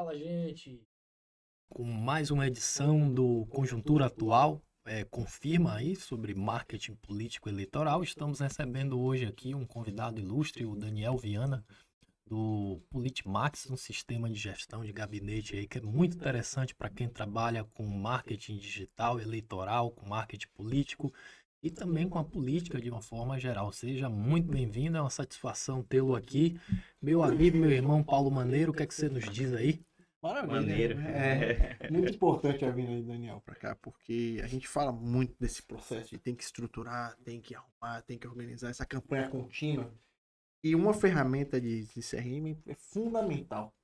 Fala, gente! Com mais uma edição do Conjuntura Atual, confirma aí sobre marketing político eleitoral. Estamos recebendo hoje aqui um convidado ilustre, o Daniel Viana, do Politimax, um sistema de gestão de gabinete aí que é muito interessante para quem trabalha com marketing digital, eleitoral, com marketing político e também com a política de uma forma geral. Seja muito bem-vindo, é uma satisfação tê-lo aqui. Meu amigo, meu irmão Paulo Maneiro, o que é que você nos diz aí? Maravilha. Maneiro. É muito importante a vinda de Daniel para cá, porque a gente fala muito desse processo de tem que estruturar, tem que arrumar, tem que organizar essa campanha contínua. E uma ferramenta de CRM é fundamental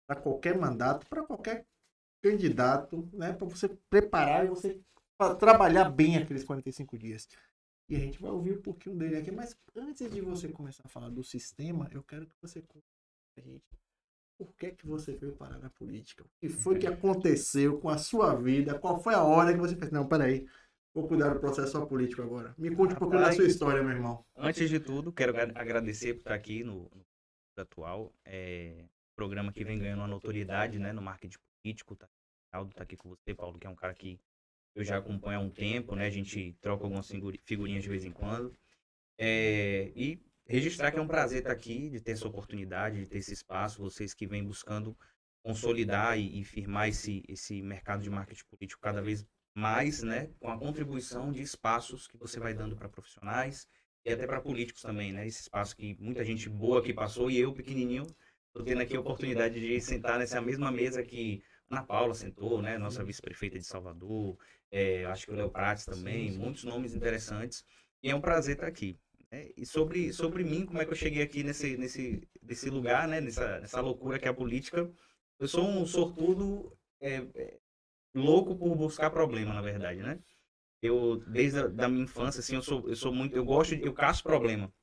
para qualquer mandato, para qualquer candidato, né? Para você preparar e você pra trabalhar bem aqueles 45 dias. E a gente vai ouvir um pouquinho dele aqui, mas antes de você começar a falar do sistema, eu quero que você conte pra gente por que você veio parar na política. O que foi que aconteceu com a sua vida? Qual foi a hora que você fez? Não, peraí, vou cuidar do processo político agora. Me conte um pouquinho da sua história, meu irmão. Antes de tudo, quero agradecer por estar aqui no atual. Programa que vem ganhando uma notoriedade, né, no marketing político. Aldo tá aqui com você, Paulo, que é um cara que eu já acompanho há um tempo, né? A gente troca algumas figurinhas de vez em quando. E registrar que é um prazer estar aqui, de ter essa oportunidade, de ter esse espaço, vocês que vêm buscando consolidar e firmar esse mercado de marketing político cada vez mais, né, com a contribuição de espaços que você vai dando para profissionais e até para políticos também, né, esse espaço que muita gente boa que passou e eu, pequenininho, estou tendo aqui a oportunidade de sentar nessa mesma mesa que Ana Paula sentou, né, nossa vice-prefeita de Salvador, acho que o Léo Prates também, muitos nomes interessantes, e é um prazer estar aqui. E sobre mim, como é que eu cheguei aqui nesse lugar, né, nessa loucura que é a política. Eu sou um sortudo louco por buscar problema, na verdade, né? Desde da minha infância, assim, eu caço problema.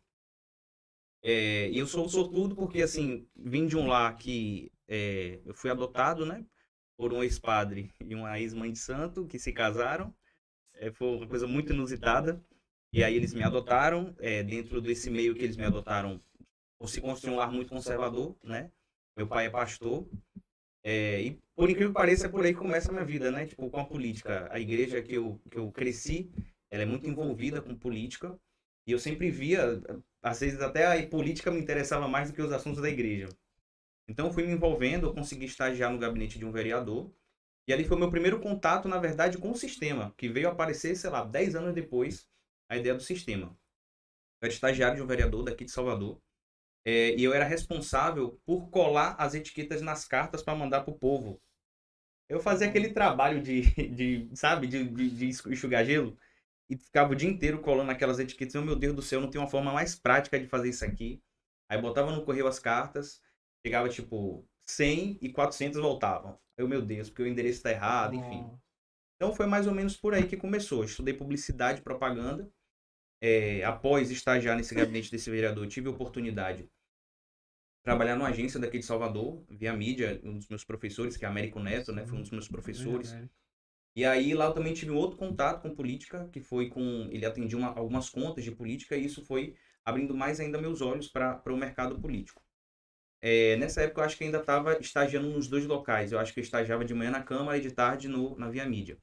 E eu sou um sortudo porque, assim, vim de um lar que eu fui adotado, né, por um ex-padre e uma ex-mãe de santo que se casaram. Foi uma coisa muito inusitada. E aí eles me adotaram, dentro desse meio que eles me adotaram, se construiu um lar muito conservador, né? Meu pai é pastor, e por incrível que pareça, é por aí que começa a minha vida, né? Tipo, com a política. A igreja que eu cresci, ela é muito envolvida com política, e eu sempre via, às vezes até a política me interessava mais do que os assuntos da igreja. Então eu fui me envolvendo, eu consegui estagiar no gabinete de um vereador, e ali foi o meu primeiro contato, na verdade, com o sistema, que veio aparecer, sei lá, 10 anos depois, a ideia do sistema. Eu era estagiário de um vereador daqui de Salvador, e eu era responsável por colar as etiquetas nas cartas para mandar para o povo. Eu fazia aquele trabalho sabe, de enxugar gelo, e ficava o dia inteiro colando aquelas etiquetas. Oh, meu Deus do céu, não tem uma forma mais prática de fazer isso aqui. Aí botava no correio as cartas, chegava tipo 100 e 400 voltavam. Eu, meu Deus, porque o endereço está errado, enfim. Então foi mais ou menos por aí que começou. Eu estudei publicidade e propaganda. Após estagiar nesse gabinete desse vereador, eu tive a oportunidade de trabalhar numa agência daqui de Salvador, via mídia, um dos meus professores, que é Américo Neto, né, foi um dos meus professores. E aí lá eu também tive um outro contato com política, que foi ele atendia algumas contas de política, e isso foi abrindo mais ainda meus olhos para o mercado político. Nessa época eu acho que ainda estava estagiando nos dois locais. Eu acho que eu estagiava de manhã na Câmara e de tarde na Via Mídia.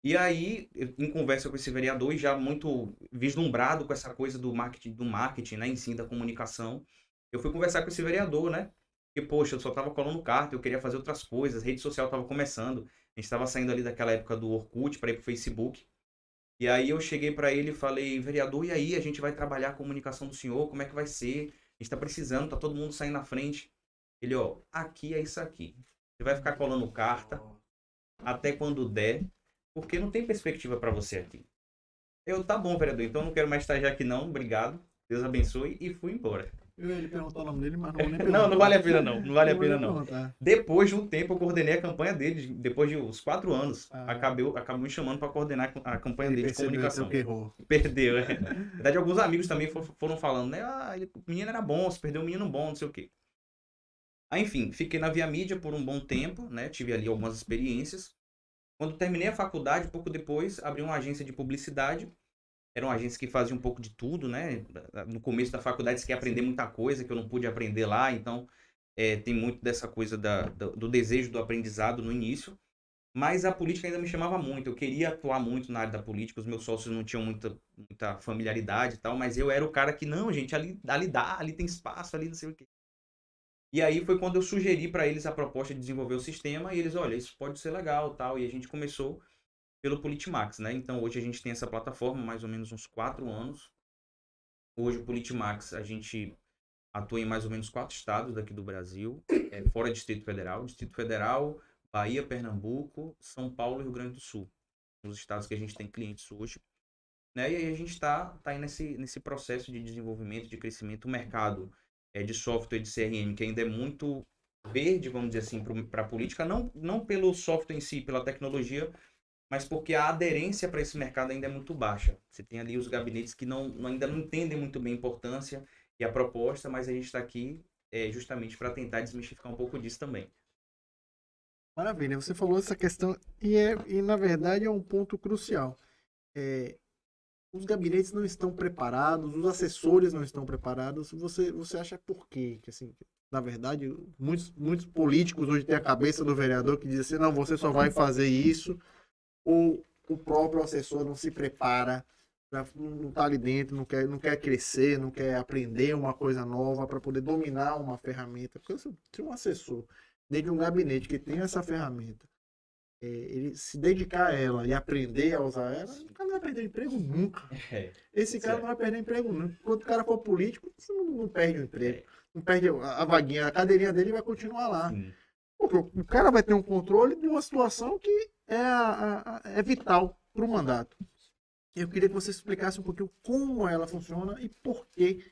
E aí, em conversa com esse vereador, e já muito vislumbrado com essa coisa do marketing, né, em si, da comunicação, eu fui conversar com esse vereador, né? Porque, poxa, eu só estava colando carta, eu queria fazer outras coisas, a rede social estava começando, a gente estava saindo ali daquela época do Orkut para ir pro Facebook. E aí eu cheguei para ele e falei, vereador, e aí, a gente vai trabalhar a comunicação do senhor, como é que vai ser? A gente tá precisando, tá todo mundo saindo na frente. Ele, ó, aqui é isso aqui. Você vai ficar colando carta até quando der, porque não tem perspectiva para você aqui. Tá bom, vereador, então não quero mais estagiar aqui não, obrigado, Deus abençoe, e fui embora. Eu ia lhe perguntar o nome dele, mas não vou nem perguntar. Não vale a pena não, não vale a pena não. Depois de um tempo eu coordenei a campanha dele, depois de uns 4 anos, acabou me chamando para coordenar a campanha dele de comunicação. Que errou. Perdeu, Na verdade, alguns amigos também foram falando, né, o menino era bom, você perdeu um menino bom, não sei o quê. Aí, enfim, fiquei na Via Mídia por um bom tempo, né, tive ali algumas experiências. Quando terminei a faculdade, pouco depois, abri uma agência de publicidade. Era uma agência que fazia um pouco de tudo, né? No começo da faculdade, você quer aprender muita coisa que eu não pude aprender lá. Então, tem muito dessa coisa do desejo do aprendizado no início, mas a política ainda me chamava muito. Eu queria atuar muito na área da política, os meus sócios não tinham muita familiaridade e tal, mas eu era o cara que, não, gente, ali dá, ali tem espaço, ali não sei o quê. E aí foi quando eu sugeri para eles a proposta de desenvolver o sistema, e eles, olha, isso pode ser legal, tal, e a gente começou pelo Politimax, né? Então hoje a gente tem essa plataforma mais ou menos uns 4 anos. Hoje o Politimax, a gente atua em mais ou menos 4 estados daqui do Brasil, fora Distrito Federal. Distrito Federal, Bahia, Pernambuco, São Paulo e Rio Grande do Sul. Os estados que a gente tem clientes hoje. Né? E aí a gente está aí nesse processo de desenvolvimento, de crescimento. O mercado de software de CRM, que ainda é muito verde, vamos dizer assim, para a política, não pelo software em si, pela tecnologia, mas porque a aderência para esse mercado ainda é muito baixa. Você tem ali os gabinetes que ainda não entendem muito bem a importância e a proposta, mas a gente está aqui justamente para tentar desmistificar um pouco disso também. Maravilha, você falou essa questão e na verdade é um ponto crucial. Os gabinetes não estão preparados, os assessores não estão preparados. Você acha por quê? Que, assim, na verdade, muitos políticos hoje têm a cabeça do vereador que diz assim, não, você só vai fazer isso, ou o próprio assessor não se prepara, não está ali dentro, não quer crescer, não quer aprender uma coisa nova para poder dominar uma ferramenta. Porque se um assessor dentro de um gabinete que tem essa ferramenta, ele se dedicar a ela e aprender a usar ela, o cara não vai perder emprego nunca. Esse cara não vai perder emprego nunca. Quando o cara for político, você não perde o emprego. Não perde a vaguinha, a cadeirinha dele vai continuar lá. Sim. Porque o cara vai ter um controle de uma situação que é vital para o mandato. Eu queria que você explicasse um pouquinho como ela funciona e por que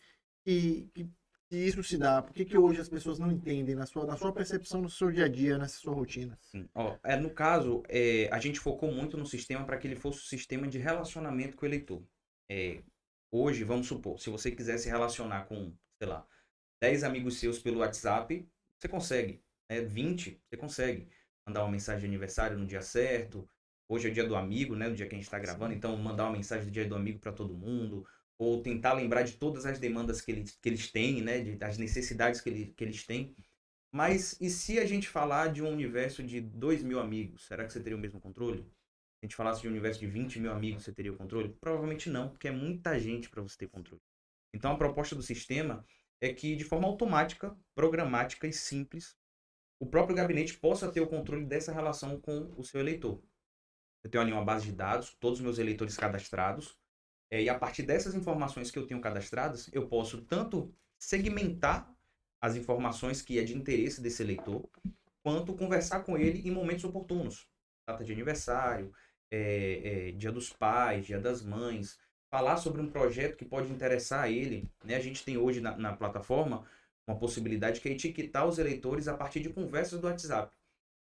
isso se dá. Por que hoje as pessoas não entendem na sua percepção, no seu dia a dia, nessa sua rotina? Sim. No caso, a gente focou muito no sistema para que ele fosse um sistema de relacionamento com o eleitor. Hoje, vamos supor, se você quiser se relacionar com, sei lá, 10 amigos seus pelo WhatsApp, você consegue. 20, você consegue mandar uma mensagem de aniversário no dia certo. Hoje é o dia do amigo, né? No dia que a gente está gravando. Então, mandar uma mensagem do dia do amigo para todo mundo. Ou tentar lembrar de todas as demandas que eles têm, né? Das necessidades que eles têm. Mas e se a gente falar de um universo de 2.000 amigos? Será que você teria o mesmo controle? Se a gente falasse de um universo de 20.000 amigos, você teria o controle? Provavelmente não, porque é muita gente para você ter controle. Então, a proposta do sistema é que, de forma automática, programática e simples, o próprio gabinete possa ter o controle dessa relação com o seu eleitor. Eu tenho ali uma base de dados, todos os meus eleitores cadastrados, e a partir dessas informações que eu tenho cadastradas, eu posso tanto segmentar as informações que é de interesse desse eleitor, quanto conversar com ele em momentos oportunos. Data de aniversário, dia dos pais, dia das mães, falar sobre um projeto que pode interessar a ele. Né? A gente tem hoje na plataforma uma possibilidade que é etiquetar os eleitores a partir de conversas do WhatsApp.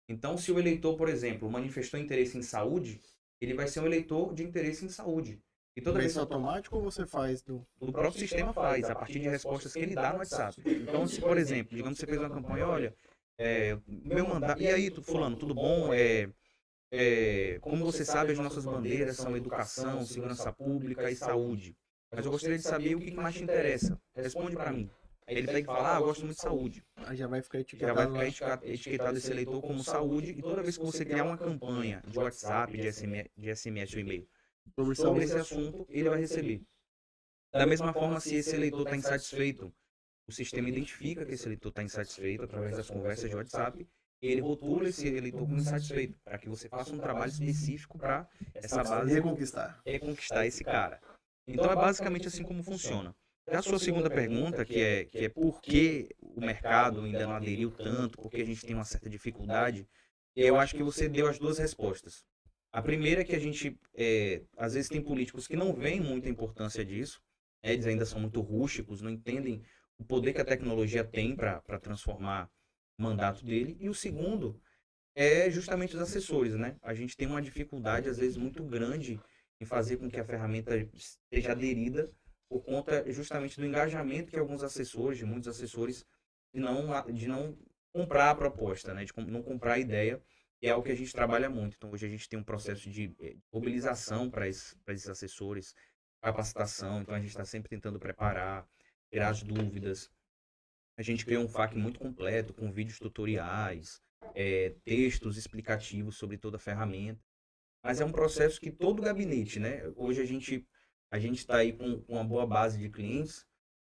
Então, se o eleitor, por exemplo, manifestou interesse em saúde, ele vai ser um eleitor de interesse em saúde. E toda vez automático ou você faz o próprio sistema faz, a partir de respostas que ele dá no WhatsApp. Então, se, por exemplo, digamos que você fez uma campanha, olha, meu mandato, e aí, fulano, tudo bom? Como você sabe, as nossas bandeiras são educação, segurança pública e saúde. Mas eu gostaria de saber o que mais te interessa. Responde para mim. Aí ele tem que falar, eu gosto muito de saúde. Aí já vai ficar etiquetado. Já vai ficar etiquetado esse eleitor como saúde. E toda vez que você criar uma campanha de WhatsApp, de SMS ou e-mail sobre esse assunto, ele vai receber. Da mesma forma, se esse eleitor está insatisfeito, o sistema identifica que esse eleitor está insatisfeito através das conversas de WhatsApp e ele rotula esse eleitor como insatisfeito, para que você faça um trabalho específico para essa base reconquistar esse cara. Então é basicamente assim como funciona. Já a sua segunda pergunta, que é por que o mercado ainda não aderiu tanto, por que a gente tem uma certa dificuldade, eu acho que você deu as duas respostas. A primeira é que a gente, às vezes tem políticos que não veem muita importância disso, eles ainda são muito rústicos, não entendem o poder que a tecnologia tem para transformar o mandato dele. E o segundo é justamente os assessores, né? A gente tem uma dificuldade, às vezes, muito grande em fazer com que a ferramenta seja aderida por conta justamente do engajamento que alguns assessores, de muitos assessores, de não comprar a proposta, né? De não comprar a ideia, que é algo que a gente trabalha muito. Então, hoje a gente tem um processo de mobilização para esses assessores, capacitação. Então, a gente está sempre tentando preparar, tirar as dúvidas. A gente criou um FAQ muito completo, com vídeos tutoriais, textos explicativos sobre toda a ferramenta. Mas é um processo que todo gabinete, né? Hoje a gente está aí com uma boa base de clientes,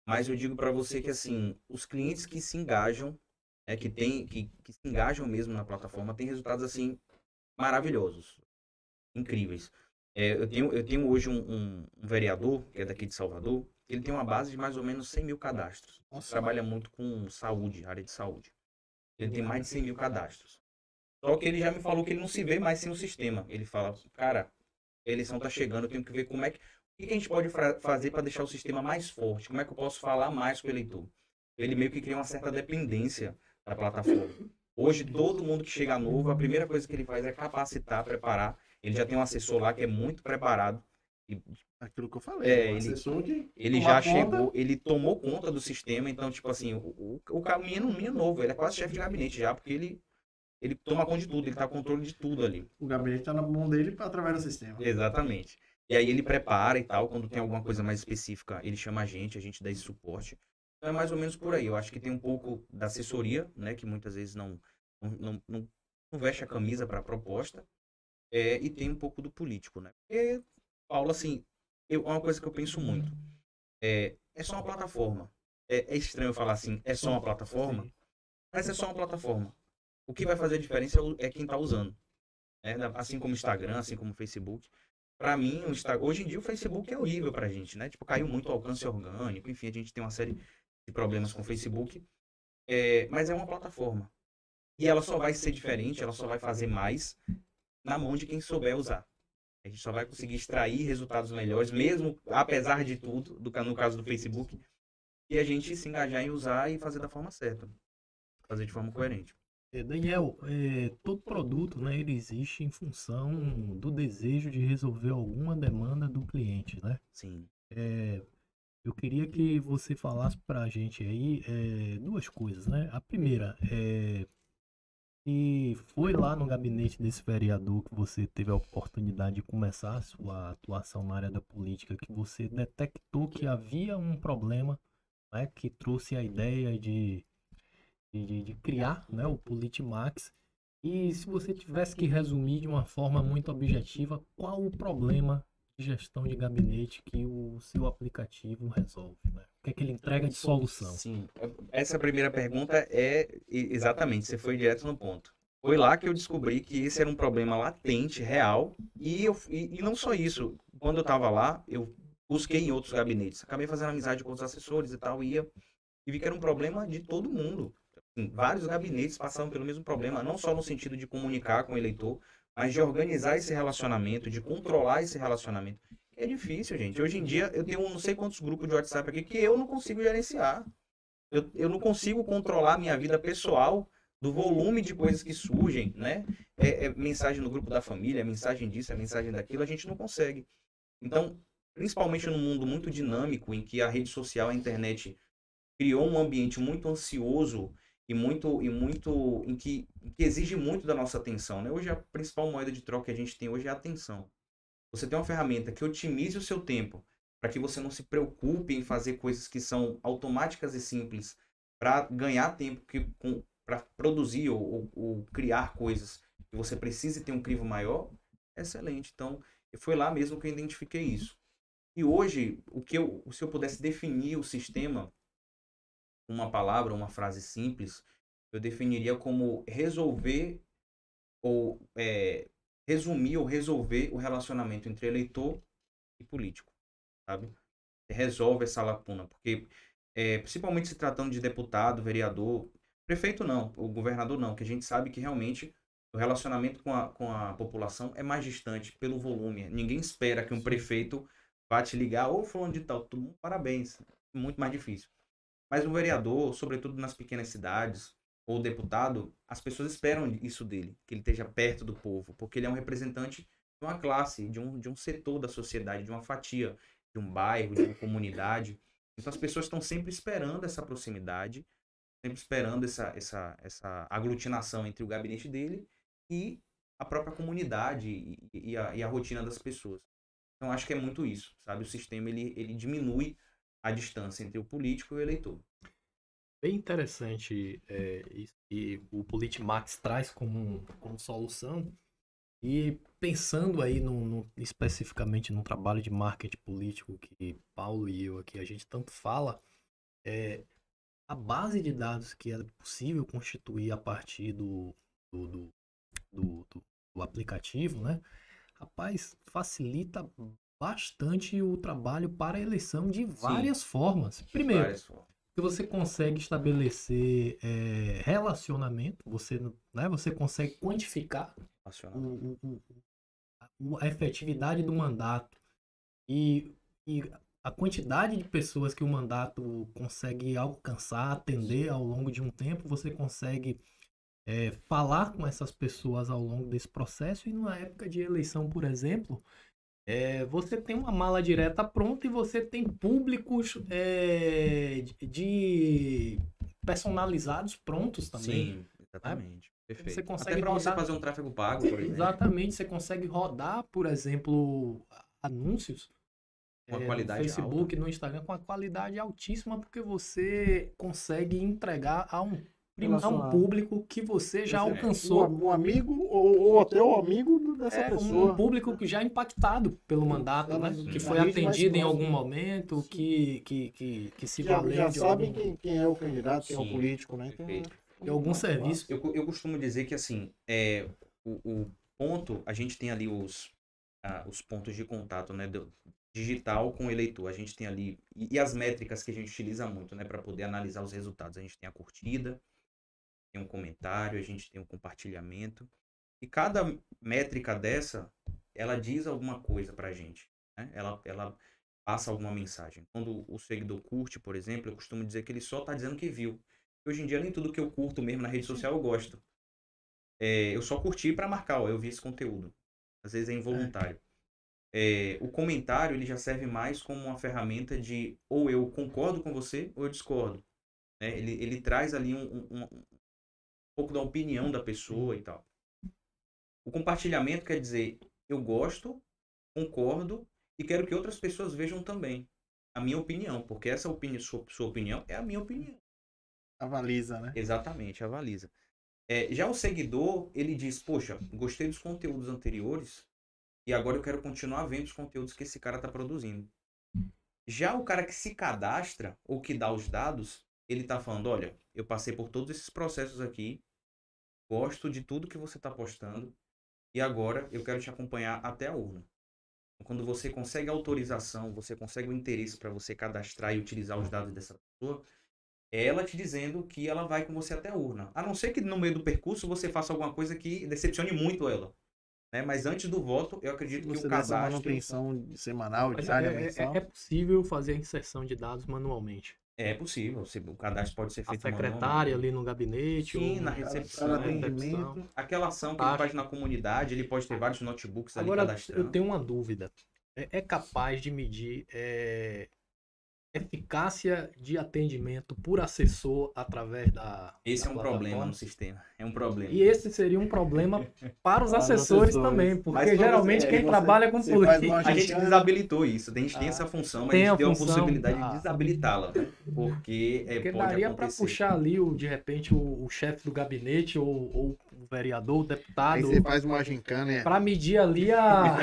mas eu digo para você que, assim, os clientes que se engajam, que se engajam mesmo na plataforma, têm resultados, assim, maravilhosos, incríveis. Eu tenho hoje um vereador, que é daqui de Salvador, ele tem uma base de mais ou menos 100 mil cadastros. Nossa. Trabalha muito com saúde, área de saúde. Ele tem mais de 100 mil cadastros. Só que ele já me falou que ele não se vê mais sem o sistema. Ele fala, cara, a eleição tá chegando, eu tenho que ver como é que... O que a gente pode fazer para deixar o sistema mais forte? Como é que eu posso falar mais com o eleitor? Ele meio que cria uma certa dependência da plataforma. Hoje, todo mundo que chega novo, a primeira coisa que ele faz é capacitar, preparar. Ele já tem um assessor lá que é muito preparado. E, Aquilo que eu falei. um assessor que ele já chegou, ele tomou conta do sistema. Então, tipo assim, o caminho é novo. Ele é quase chefe de gabinete já, porque ele toma conta de tudo, ele tá com controle de tudo ali. O gabinete tá na mão dele através do sistema. Exatamente. E aí ele prepara e tal, quando tem alguma coisa mais específica, ele chama a gente dá esse suporte. Então é mais ou menos por aí. Eu acho que tem um pouco da assessoria, né, que muitas vezes não veste a camisa para a proposta, e tem um pouco do político, né? Porque, Paulo, assim, é uma coisa que eu penso muito. É só uma plataforma. É estranho falar assim, é só uma plataforma, mas é só uma plataforma. O que vai fazer a diferença é quem está usando. Né? Assim como o Instagram, assim como o Facebook. Para mim, hoje em dia o Facebook é horrível pra gente, né? Tipo, caiu muito o alcance orgânico, enfim, a gente tem uma série de problemas com o Facebook. Mas é uma plataforma. E ela só vai ser diferente, ela só vai fazer mais na mão de quem souber usar. A gente só vai conseguir extrair resultados melhores, mesmo apesar de tudo, no caso do Facebook, e a gente se engajar em usar e fazer da forma certa. Fazer de forma coerente. Daniel, todo produto, né, ele existe em função do desejo de resolver alguma demanda do cliente, né? Sim. Eu queria que você falasse para a gente aí duas coisas, né? A primeira e foi lá no gabinete desse vereador que você teve a oportunidade de começar a sua atuação na área da política, que você detectou que havia um problema, né, que trouxe a ideia de criar, né, o Politimax. E se você tivesse que resumir de uma forma muito objetiva, qual o problema de gestão de gabinete que o seu aplicativo resolve? Né? O que é que ele entrega de solução? Sim, essa primeira pergunta exatamente, você foi direto no ponto. Foi lá que eu descobri que esse era um problema latente, real, e não só isso. Quando eu estava lá, eu busquei em outros gabinetes, acabei fazendo amizade com os assessores e tal, e vi que era um problema de todo mundo. Vários gabinetes passavam pelo mesmo problema, não só no sentido de comunicar com o eleitor, mas de organizar esse relacionamento, de controlar esse relacionamento. É difícil, gente. Hoje em dia, eu tenho não sei quantos grupos de WhatsApp aqui que eu não consigo gerenciar. Eu não consigo controlar a minha vida pessoal do volume de coisas que surgem, né? Mensagem no grupo da família, mensagem disso, mensagem daquilo, a gente não consegue. Então, principalmente num mundo muito dinâmico, em que a rede social, a internet, criou um ambiente muito ansioso em que exige muito da nossa atenção, né? Hoje a principal moeda de troca que a gente tem hoje é a atenção. Você tem uma ferramenta que otimize o seu tempo para que você não se preocupe em fazer coisas que são automáticas e simples para ganhar tempo para produzir ou criar coisas que você precise ter um crivo maior, excelente. Então, foi lá mesmo que eu identifiquei isso. E hoje, se eu pudesse definir o sistema com uma palavra, uma frase simples, eu definiria como resolver ou resumir ou resolver o relacionamento entre eleitor e político, sabe? Resolve essa lacuna, porque principalmente se tratando de deputado, vereador, prefeito não, o governador não, que a gente sabe que realmente o relacionamento com a população é mais distante pelo volume. Ninguém espera que um prefeito vá te ligar, ou falando de tal, tudo, parabéns, muito mais difícil. Mas o vereador, sobretudo nas pequenas cidades, ou o deputado, as pessoas esperam isso dele, que ele esteja perto do povo, porque ele é um representante de uma classe, de um setor da sociedade, de uma fatia, de um bairro, de uma comunidade. Então as pessoas estão sempre esperando essa proximidade, sempre esperando essa aglutinação entre o gabinete dele e a própria comunidade e a rotina das pessoas. Então acho que é muito isso, sabe? O sistema ele diminui a distância entre o político e o eleitor. bem interessante isso que o Politimax traz como solução. E pensando aí especificamente no trabalho de marketing político que Paulo e eu aqui a gente tanto fala, a base de dados que é possível constituir a partir do, do aplicativo, né? Rapaz, facilita bastante o trabalho para a eleição de várias formas. Primeiro, Várias formas. que você consegue estabelecer relacionamento, você consegue quantificar a efetividade do mandato e a quantidade de pessoas que o mandato consegue alcançar, atender ao longo de um tempo, você consegue falar com essas pessoas ao longo desse processo. E numa época de eleição, por exemplo, você tem uma mala direta pronta e você tem públicos de personalizados prontos também. Sim, exatamente. Perfeito. Você consegue Até para você rodar... fazer um tráfego pago, por exemplo. Exatamente, você consegue rodar, por exemplo, anúncios Uma qualidade no Facebook, alta. no Instagram, com uma qualidade altíssima, porque você consegue entregar a um público que você já alcançou. Um amigo ou até o amigo dessa pessoa. Um público que já é impactado pelo mandato, né? Que foi atendido em algum momento, que se valeu já de sabem quem é o candidato, quem é o Sim, político, né? perfeito. de algum serviço. Eu costumo dizer que, assim, o ponto, a gente tem ali os pontos de contato, né, digital com o eleitor. A gente tem ali, e as métricas que a gente utiliza muito, né, para poder analisar os resultados. A gente tem a curtida, tem um comentário, a gente tem um compartilhamento. E cada métrica dessa, ela diz alguma coisa pra gente, né? Ela passa alguma mensagem. Quando o seguidor curte, por exemplo, eu costumo dizer que ele só tá dizendo que viu. Hoje em dia, nem tudo que eu curto mesmo na rede social eu gosto. Eu só curti para marcar, ó, eu vi esse conteúdo. Às vezes é involuntário. O comentário, ele já serve mais como uma ferramenta de ou eu concordo com você ou eu discordo. Né? Ele traz ali um pouco da opinião da pessoa e tal. O compartilhamento quer dizer, eu gosto, concordo e quero que outras pessoas vejam também a minha opinião, porque essa opinião, sua opinião é a minha opinião. Avaliza, né? Exatamente, avaliza. Já o seguidor, ele diz, poxa, gostei dos conteúdos anteriores e agora eu quero continuar vendo os conteúdos que esse cara está produzindo. Já o cara que se cadastra ou que dá os dados, ele está falando, olha, eu passei por todos esses processos aqui, gosto de tudo que você está postando e agora eu quero te acompanhar até a urna. Quando você consegue autorização, você consegue o interesse para você cadastrar e utilizar os dados dessa pessoa, é ela te dizendo que ela vai com você até a urna. A não ser que no meio do percurso você faça alguma coisa que decepcione muito ela. Né? Mas antes do voto, eu acredito que o cadastro... manutenção semanal, diária, mensal. É possível fazer a inserção de dados manualmente. É possível. O cadastro pode ser feito manualmente. A secretária ali no gabinete. Sim, na recepção. Atendimento. Aquela ação que ele faz na comunidade, ele pode ter vários notebooks ali cadastrando. Eu tenho uma dúvida. É capaz de medir eficácia de atendimento por assessor através da Esse é um problema no sistema. É um problema. E esse seria um problema para os assessores também, porque geralmente quem trabalha com política... A gente desabilitou isso. A gente tem essa função, mas a gente deu a possibilidade de desabilitá-la. Né? Porque pode daria para puxar ali, de repente, o chefe do gabinete ou o vereador, o deputado... Aí você faz uma gincana... Para medir ali a...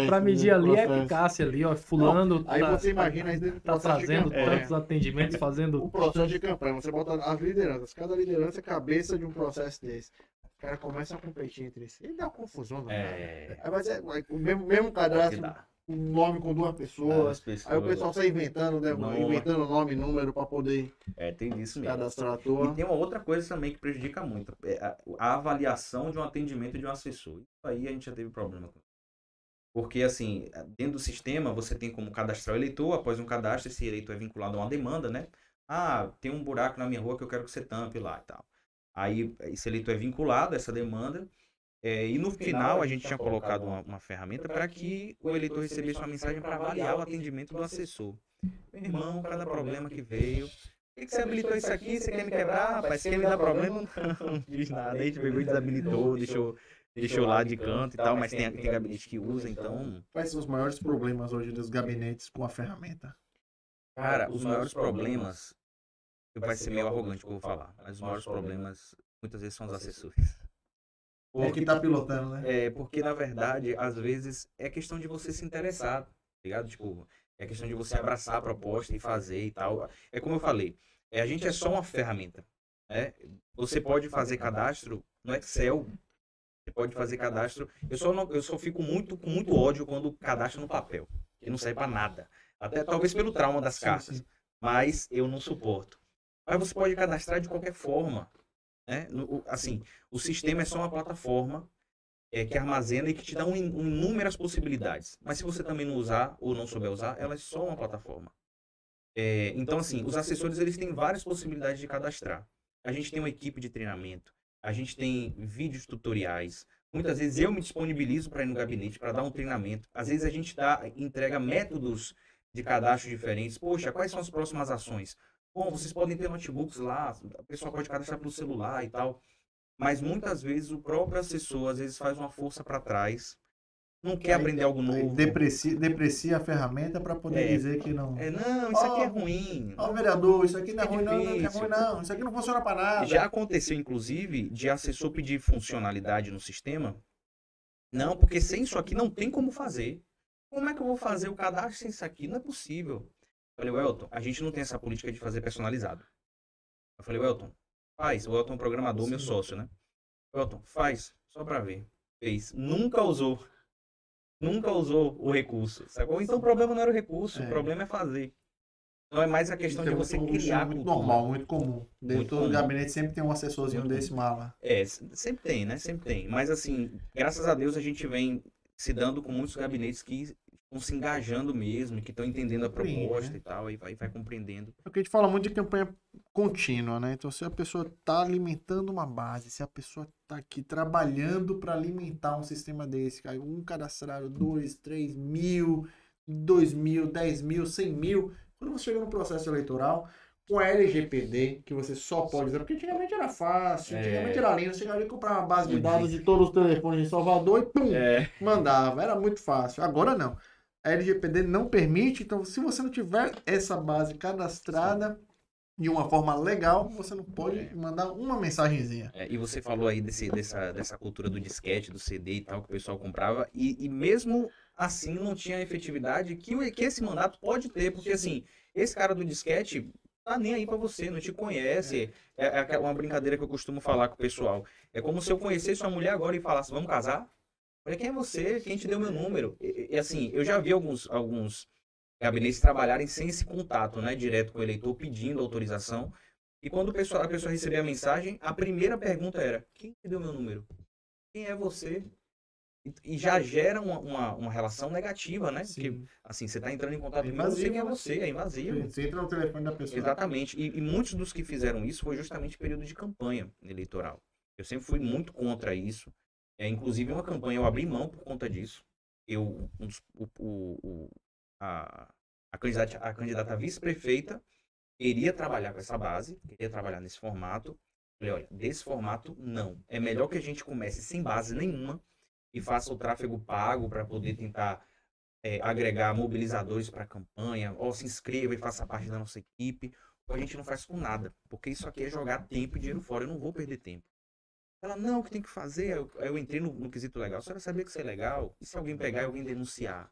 Para medir ali a eficácia ali, ó, fulano... Aí você imagina... Tá trazendo tantos atendimentos, fazendo... O processo de campanha, você bota as lideranças, cada liderança é cabeça de um processo desse. Os caras começam a competir entre si, e dá confusão, né? Aí vai ser o mesmo cadastro, um nome com duas pessoas, aí o pessoal sai inventando nome e número para poder tem isso mesmo. Cadastrar a tua. E tem uma outra coisa também que prejudica muito, a avaliação de um atendimento de um assessor. Isso aí a gente já teve problema com. Porque, assim, dentro do sistema, você tem como cadastrar o eleitor. Após um cadastro, esse eleitor é vinculado a uma demanda, né? Ah, tem um buraco na minha rua que eu quero que você tampe lá e tal. Aí, esse eleitor é vinculado a essa demanda. E no final, a gente tinha colocado uma ferramenta para que o eleitor recebesse uma mensagem para avaliar o atendimento do assessor. Meu irmão, cada problema que veio... Por que você habilitou isso aqui? Você quer me quebrar? Rapaz, você quer me dar problema? Não fiz nada. A gente pegou e desabilitou, deixou lá de canto e tal, mas tem gabinete que usa, então... Quais são os maiores problemas hoje dos gabinetes com a ferramenta? Cara, os maiores problemas vai ser meio arrogante o que eu vou falar, mas os maiores problemas muitas vezes são os assessores. É que tá pilotando, né? Porque na verdade, às vezes, é questão de você se interessar, tá ligado? Tipo, é questão de você abraçar a proposta e fazer e tal. É como eu falei, a gente é só uma ferramenta, né? Você pode fazer cadastro no Excel, você pode fazer cadastro. Eu só fico com muito ódio quando cadastro no papel, que não serve para nada. Até talvez pelo trauma das cartas, Sim. mas eu não suporto. Mas você pode cadastrar de qualquer forma, né? Assim, o sistema é só uma plataforma que armazena e que te dá inúmeras possibilidades. Mas se você também não usar ou não souber usar, ela é só uma plataforma. Então, assim, os assessores eles têm várias possibilidades de cadastrar. A gente tem uma equipe de treinamento, a gente tem vídeos tutoriais. Muitas vezes eu me disponibilizo para ir no gabinete para dar um treinamento. Às vezes a gente entrega métodos de cadastro diferentes. Poxa, quais são as próximas ações? Bom, vocês podem ter notebooks lá, a pessoa pode cadastrar pelo celular e tal. Mas muitas vezes o próprio assessor às vezes faz uma força para trás, não quer aprender algo novo. Deprecia a ferramenta para poder dizer que não. Não, isso aqui é ruim. Ó, vereador, isso aqui não é ruim, não, não é difícil. ruim, não. Isso aqui não funciona para nada. Já aconteceu, inclusive, de assessor pedir funcionalidade no sistema. Não, porque sem isso aqui não tem como fazer. Como é que eu vou fazer o cadastro sem isso aqui? Não é possível. Eu falei, Welton, a gente não tem essa política de fazer personalizado. Eu falei, Welton, faz. O Welton é um programador, meu sócio, né? Welton, faz, só pra ver. Fez. Nunca usou o recurso, sacou? Então o problema não era o recurso, o problema é fazer. Então é mais a questão de você criar muito cultura. normal, muito comum. Dentro do gabinete sempre tem um assessorzinho desse mala. Sempre tem, né? Sempre tem. Mas assim, graças a Deus a gente vem se dando com muitos gabinetes que estão se engajando mesmo, que estão entendendo a proposta, né? E tal, e vai compreendendo. Porque a gente fala muito de campanha contínua, né? Então, se a pessoa está alimentando uma base, se a pessoa está aqui trabalhando para alimentar um sistema desse, um cadastrado, 2, 3 mil, 2 mil, 10 mil, 100 mil, quando você chega no processo eleitoral, com a LGPD, que você só pode usar, porque antigamente era fácil, antigamente era lindo, você chegava ali e comprava uma base de dados de todos os telefones de Salvador e pum, mandava, era muito fácil. Agora não. A LGPD não permite, então se você não tiver essa base cadastrada de uma forma legal, você não pode mandar uma mensagenzinha. E você falou aí dessa cultura do disquete, do CD e tal, que o pessoal comprava, e mesmo assim não tinha a efetividade que esse mandato pode ter, porque assim, esse cara do disquete tá nem aí pra você, não te conhece. É uma brincadeira que eu costumo falar com o pessoal. É como se eu conhecesse uma mulher agora e falasse, vamos casar? Olha, quem é você? Quem te deu meu número? E assim, eu já vi alguns gabinetes trabalharem sem esse contato, né, direto com o eleitor, pedindo autorização. E quando a pessoa recebia a mensagem, a primeira pergunta era, quem te deu meu número? Quem é você? E já gera uma relação negativa, né? Sim. Porque, assim, você está entrando em contato comigo, eu não sei quem é você, é invasivo. Você entra no telefone da pessoa. Exatamente. E muitos dos que fizeram isso foi justamente período de campanha eleitoral. Eu sempre fui muito contra isso. Inclusive, uma campanha eu abri mão por conta disso. A candidata a vice-prefeita queria trabalhar com essa base, queria trabalhar nesse formato. Falei, olha, desse formato, não. É melhor que a gente comece sem base nenhuma e faça o tráfego pago para poder tentar agregar mobilizadores para a campanha, ou se inscreva e faça parte da nossa equipe, ou a gente não faz com nada, porque isso aqui é jogar tempo e dinheiro fora, eu não vou perder tempo. Ela, não, o que tem que fazer? Eu entrei no quesito legal. A senhora sabia que isso é legal? E se alguém pegar e alguém denunciar?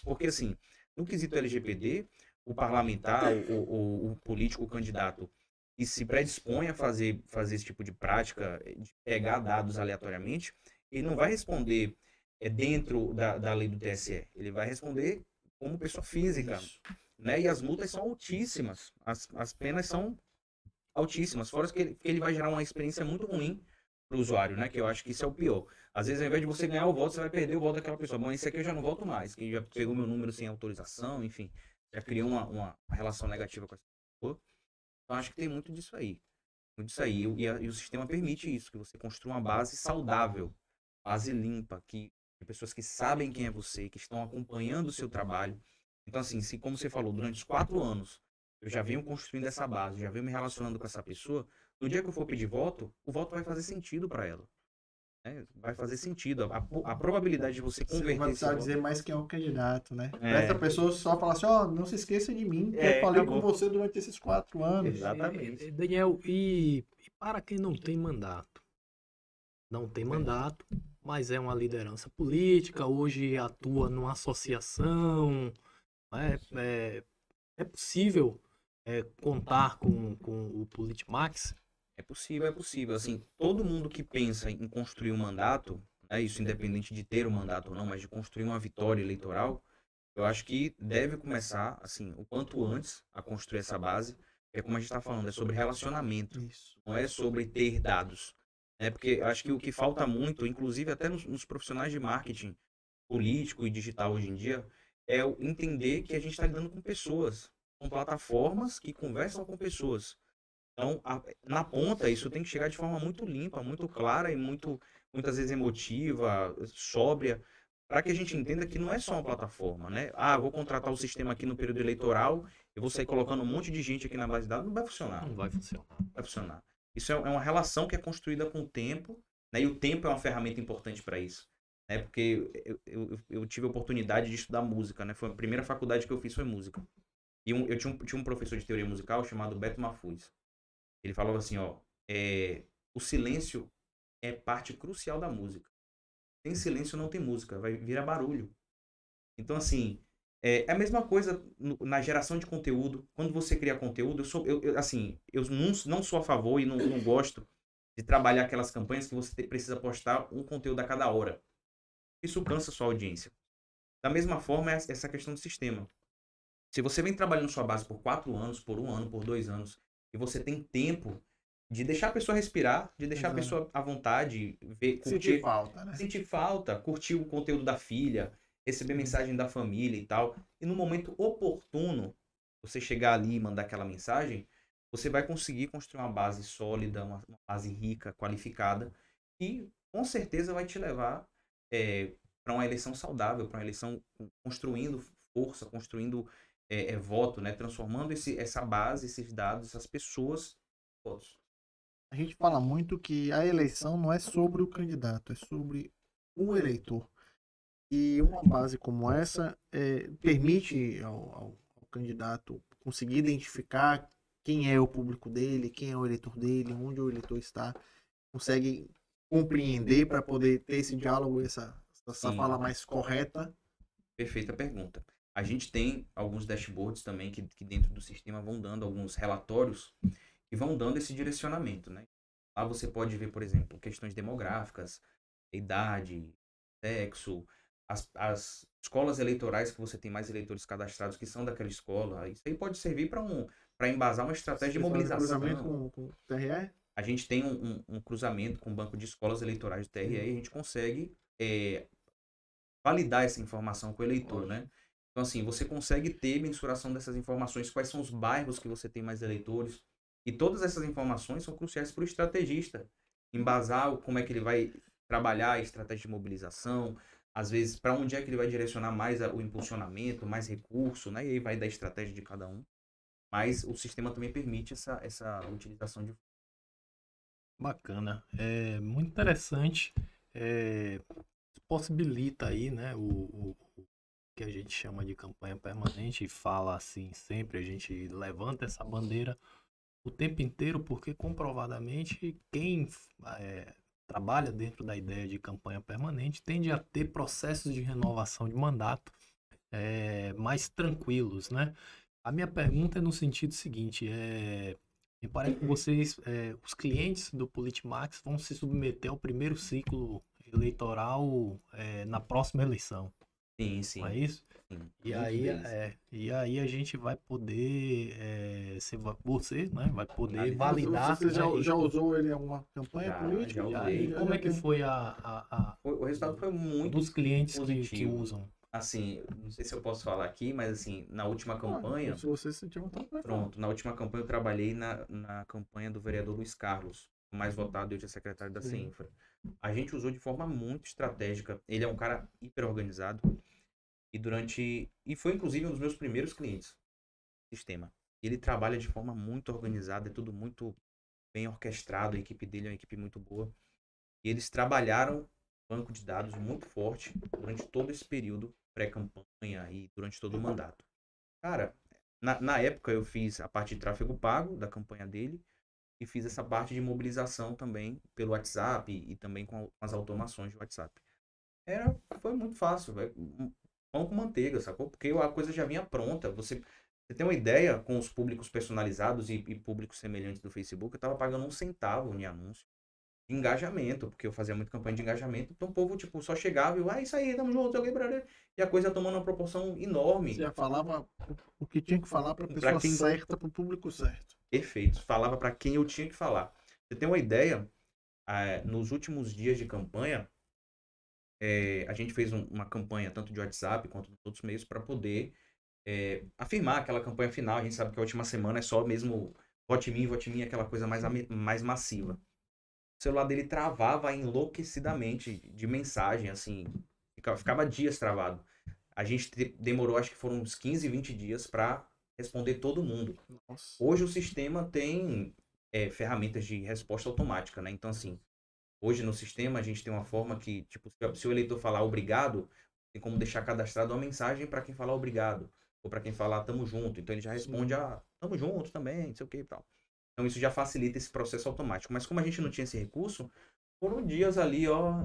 Porque, assim, no quesito LGPD, o parlamentar, o político, o candidato, que se predispõe a fazer esse tipo de prática, de pegar dados aleatoriamente, ele não vai responder dentro da lei do TSE. Ele vai responder como pessoa física. Né? E as multas são altíssimas. As penas são altíssimas. Fora que ele vai gerar uma experiência muito ruim para o usuário, né? Que eu acho que isso é o pior. Às vezes, ao invés de você ganhar o voto, você vai perder o voto daquela pessoa. Bom, esse aqui eu já não voto mais, que já pegou meu número sem autorização, enfim. Já criou uma relação negativa com essa pessoa. Então, acho que tem muito disso aí. Muito disso aí. E o sistema permite isso, que você construa uma base saudável, base limpa, que pessoas que sabem quem é você, que estão acompanhando o seu trabalho. Então, assim, como você falou, durante os 4 anos, eu já venho construindo essa base, já venho me relacionando com essa pessoa. No dia que eu for pedir voto, o voto vai fazer sentido para ela. né? Vai fazer sentido. A probabilidade de você Você não converter vai esse precisar voto... dizer mais quem é o candidato, né? É. Essa pessoa só fala assim, ó, não se esqueça de mim, que eu falei acabou. com você durante esses 4 anos. Exatamente. Daniel, e para quem não tem mandato? Não tem mandato, mas é uma liderança política, hoje atua numa associação, né? É possível contar com o Politimax? É possível, é possível. Assim, todo mundo que pensa em construir um mandato, né, isso independente de ter um mandato ou não, mas de construir uma vitória eleitoral, eu acho que deve começar, assim, o quanto antes a construir essa base. É como a gente está falando, é sobre relacionamento, Isso. não é sobre ter dados. Né? Porque eu acho que o que falta muito, inclusive até nos profissionais de marketing político e digital hoje em dia, é o entender que a gente está lidando com pessoas, com plataformas que conversam com pessoas. Então, na ponta, isso tem que chegar de forma muito limpa, muito clara e muitas vezes emotiva, sóbria, para que a gente entenda que não é só uma plataforma, né? Ah, vou contratar o sistema aqui no período eleitoral, eu vou sair colocando um monte de gente aqui na base de dados, não vai funcionar. Não vai funcionar. Não vai funcionar. Isso é uma relação que é construída com o tempo, né? E o tempo é uma ferramenta importante para isso. Né? Porque eu tive a oportunidade de estudar música, né? Foi a primeira faculdade que eu fiz foi música. E eu tinha um professor de teoria musical chamado Beto Mafuz. Ele falava assim, ó, o silêncio é parte crucial da música. Sem silêncio não tem música, vai virar barulho. Então, assim, é a mesma coisa na geração de conteúdo. Quando você cria conteúdo, eu não sou a favor e não gosto de trabalhar aquelas campanhas que você precisa postar um conteúdo a cada hora. Isso cansa a sua audiência. Da mesma forma, é essa questão do sistema. Se você vem trabalhando sua base por 4 anos, por 1 ano, por 2 anos, e você tem tempo de deixar a pessoa respirar, de deixar a pessoa à vontade, curtir, Sentir falta, né? sentir falta, curtir o conteúdo da filha, receber mensagem da família e tal. E no momento oportuno, você chegar ali e mandar aquela mensagem, você vai conseguir construir uma base sólida, uma base rica, qualificada, e com certeza vai te levar para uma eleição saudável, para uma eleição construindo força, construindo voto, né? Transformando essa base, esses dados, essas pessoas em votos. A gente fala muito que a eleição não é sobre o candidato, é sobre o eleitor. E uma base como essa permite ao candidato conseguir identificar quem é o público dele, quem é o eleitor dele, onde o eleitor está, consegue compreender para poder ter esse diálogo, essa fala mais correta. Perfeita pergunta. A gente tem alguns dashboards também que dentro do sistema vão dando alguns relatórios e vão dando esse direcionamento, né? Lá você pode ver, por exemplo, questões demográficas, idade, sexo, as escolas eleitorais que você tem mais eleitores cadastrados que são daquela escola. Isso aí pode servir para embasar uma estratégia de mobilização. Cruzamento com o TRE? A gente tem um cruzamento com o banco de escolas eleitorais do TRE e a gente consegue validar essa informação com o eleitor, né? Então, assim, você consegue ter mensuração dessas informações, quais são os bairros que você tem mais eleitores. E todas essas informações são cruciais para o estrategista. Embasar como é que ele vai trabalhar a estratégia de mobilização, às vezes, para onde é que ele vai direcionar mais o impulsionamento, mais recurso, né? E aí vai da estratégia de cada um. Mas o sistema também permite essa utilização de... Bacana. É muito interessante. Possibilita aí, né, o que a gente chama de campanha permanente e fala assim sempre, a gente levanta essa bandeira o tempo inteiro, porque comprovadamente quem trabalha dentro da ideia de campanha permanente tende a ter processos de renovação de mandato mais tranquilos, né? A minha pergunta é no sentido seguinte, me parece que vocês, os clientes do Politimax vão se submeter ao primeiro ciclo eleitoral na próxima eleição. Sim, sim. Não é isso? Sim. E aí a gente vai poder, você, né, vai poder validar. Você já usou ele em alguma campanha política? E como é que foi o resultado foi muito dos clientes positivo. Que usam? Assim, não sei se eu posso falar aqui, mas assim, na última campanha... Se você sentir vontade, pronto, na última campanha eu trabalhei na campanha do vereador Luiz Carlos, o mais votado e hoje é secretário da CEINFRA. A gente usou de forma muito estratégica. Ele é um cara hiper organizado. E foi inclusive um dos meus primeiros clientes do sistema. Ele trabalha de forma muito organizada, é tudo muito bem orquestrado, a equipe dele é uma equipe muito boa. E eles trabalharam um banco de dados muito forte durante todo esse período pré-campanha e durante todo o mandato. Cara, na época eu fiz a parte de tráfego pago da campanha dele e fiz essa parte de mobilização também pelo WhatsApp e também com as automações de WhatsApp. Foi muito fácil, velho. Pão com manteiga, sacou? Porque a coisa já vinha pronta. Você tem uma ideia com os públicos personalizados e públicos semelhantes do Facebook, eu tava pagando 1 centavo em anúncio. De engajamento, porque eu fazia muito campanha de engajamento, então o povo, tipo, só chegava e, isso aí, tamo junto, e a coisa tomando uma proporção enorme. Você já falava o que tinha que falar pra pessoa certa, pro público certo. Perfeito, falava para quem eu tinha que falar. Você tem uma ideia, nos últimos dias de campanha, a gente fez uma campanha tanto de WhatsApp quanto de outros meios para poder afirmar aquela campanha final. A gente sabe que a última semana é só mesmo vote em mim, aquela coisa mais massiva. O celular dele travava enlouquecidamente de mensagem, assim, ficava dias travado. A gente demorou, acho que foram uns 15, 20 dias para responder todo mundo. Nossa. Hoje o sistema tem ferramentas de resposta automática, né? Então, assim, hoje no sistema a gente tem uma forma que, tipo, se o eleitor falar obrigado, tem como deixar cadastrado uma mensagem para quem falar obrigado, ou para quem falar tamo junto. Então ele já responde, tamo junto também, não sei o que e tal. Então isso já facilita esse processo automático. Mas como a gente não tinha esse recurso, foram dias ali, ó,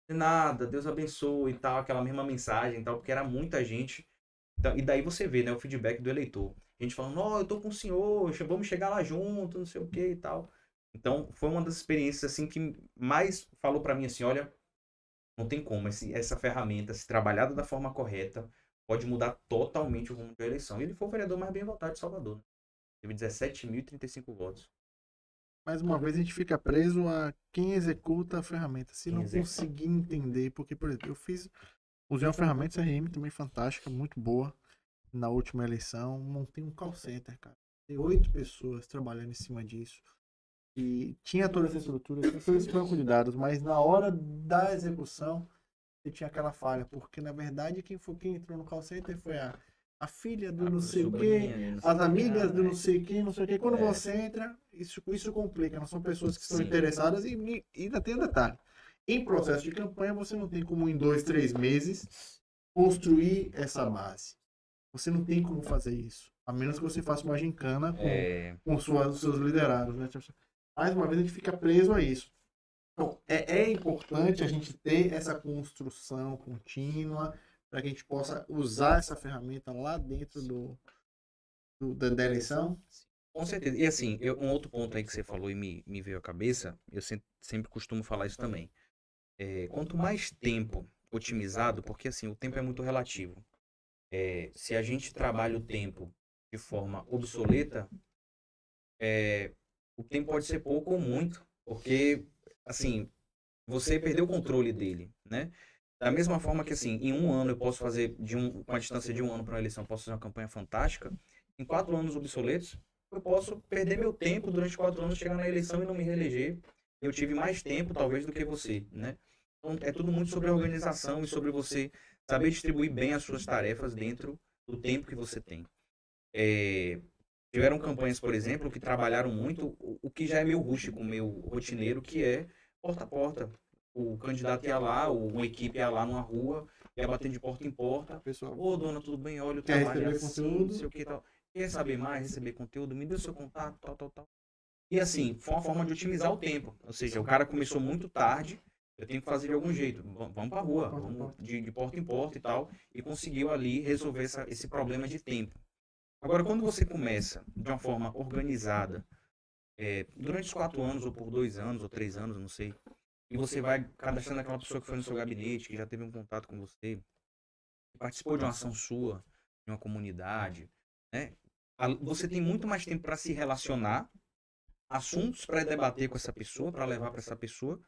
de nada, Deus abençoe e tal, aquela mesma mensagem e tal, porque era muita gente. Então, e daí você vê, né, o feedback do eleitor. A gente falando, ó, eu tô com o senhor, vamos chegar lá junto, não sei o que e tal. Então, foi uma das experiências, assim, que mais falou para mim, assim, olha, não tem como, essa ferramenta, se trabalhada da forma correta, pode mudar totalmente o rumo da eleição. E ele foi o vereador mais bem votado de Salvador, né? Teve 17.035 votos. Mais uma vez a gente fica preso a quem executa a ferramenta. Se não conseguir entender, porque, por exemplo, usei uma ferramenta CRM também fantástica, muito boa, na última eleição, montei um call center, cara. Tem 8 pessoas trabalhando em cima disso. E tinha toda essa estrutura, tinha todo esse banco de dados, mas na hora da execução, você tinha aquela falha, porque na verdade quem entrou no call center foi a filha do não sei o que, as amigas do não sei quem, não sei o que. Quando você entra, isso complica. Não são pessoas que estão interessadas e ainda tem um detalhe. Em processo de campanha, você não tem como em 2, 3 meses construir essa base. Você não tem como fazer isso. A menos que você faça uma gincana com seus liderados, né? Mais uma vez a gente fica preso a isso. Então, é importante a gente ter essa construção contínua para que a gente possa usar essa ferramenta lá dentro da eleição. Com certeza. E assim, um outro ponto aí que você falou e me veio à cabeça, eu sempre costumo falar isso também. Quanto mais tempo otimizado, porque assim, o tempo é muito relativo. Se a gente trabalha o tempo de forma obsoleta, o tempo pode ser pouco ou muito, porque, assim, você perdeu o controle dele, né? Da mesma forma que, assim, em um ano eu posso fazer, com a distância de um ano para uma eleição, eu posso fazer uma campanha fantástica, em 4 anos obsoletos, eu posso perder meu tempo durante 4 anos, chegar na eleição e não me reeleger. Eu tive mais tempo, talvez, do que você, né? Então, é tudo muito sobre a organização e sobre você saber distribuir bem as suas tarefas dentro do tempo que você tem. Tiveram campanhas, por exemplo, que trabalharam muito o que já é meio rústico, meio rotineiro, que é porta a porta. O candidato ia lá, uma equipe ia lá numa rua, ia batendo de porta em porta. Ô, dona, tudo bem? Olha o trabalho assim, não sei o que tal. Quer saber mais, receber conteúdo? Me dê o seu contato, tal. E assim, foi uma forma de otimizar o tempo. Ou seja, o cara começou muito tarde, eu tenho que fazer de algum jeito. Vamos pra rua, vamos de porta em porta e tal. E conseguiu ali resolver esse problema de tempo. Agora, quando você começa de uma forma organizada, durante os 4 anos, ou por 2 anos, ou 3 anos, não sei, e você vai cadastrando aquela pessoa que foi no seu gabinete, que já teve um contato com você, que participou de uma ação sua, de uma comunidade, né? Você tem muito mais tempo para se relacionar, assuntos para debater com essa pessoa, para levar para essa pessoa,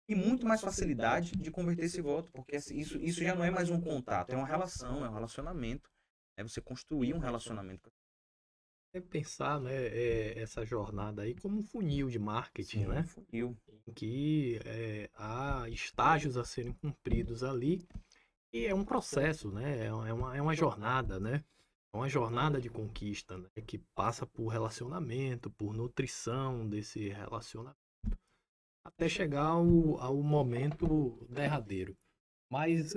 e muito mais facilidade de converter esse voto, porque isso já não é mais um contato, é uma relação, é um relacionamento. É você construir um relacionamento. Pensar, né, essa jornada aí como um funil de marketing, Sim, né? Funil. Em que há estágios a serem cumpridos ali e é um processo, né? É uma jornada, né? É uma jornada de conquista, né? Que passa por relacionamento, por nutrição desse relacionamento. até chegar ao momento derradeiro. Mas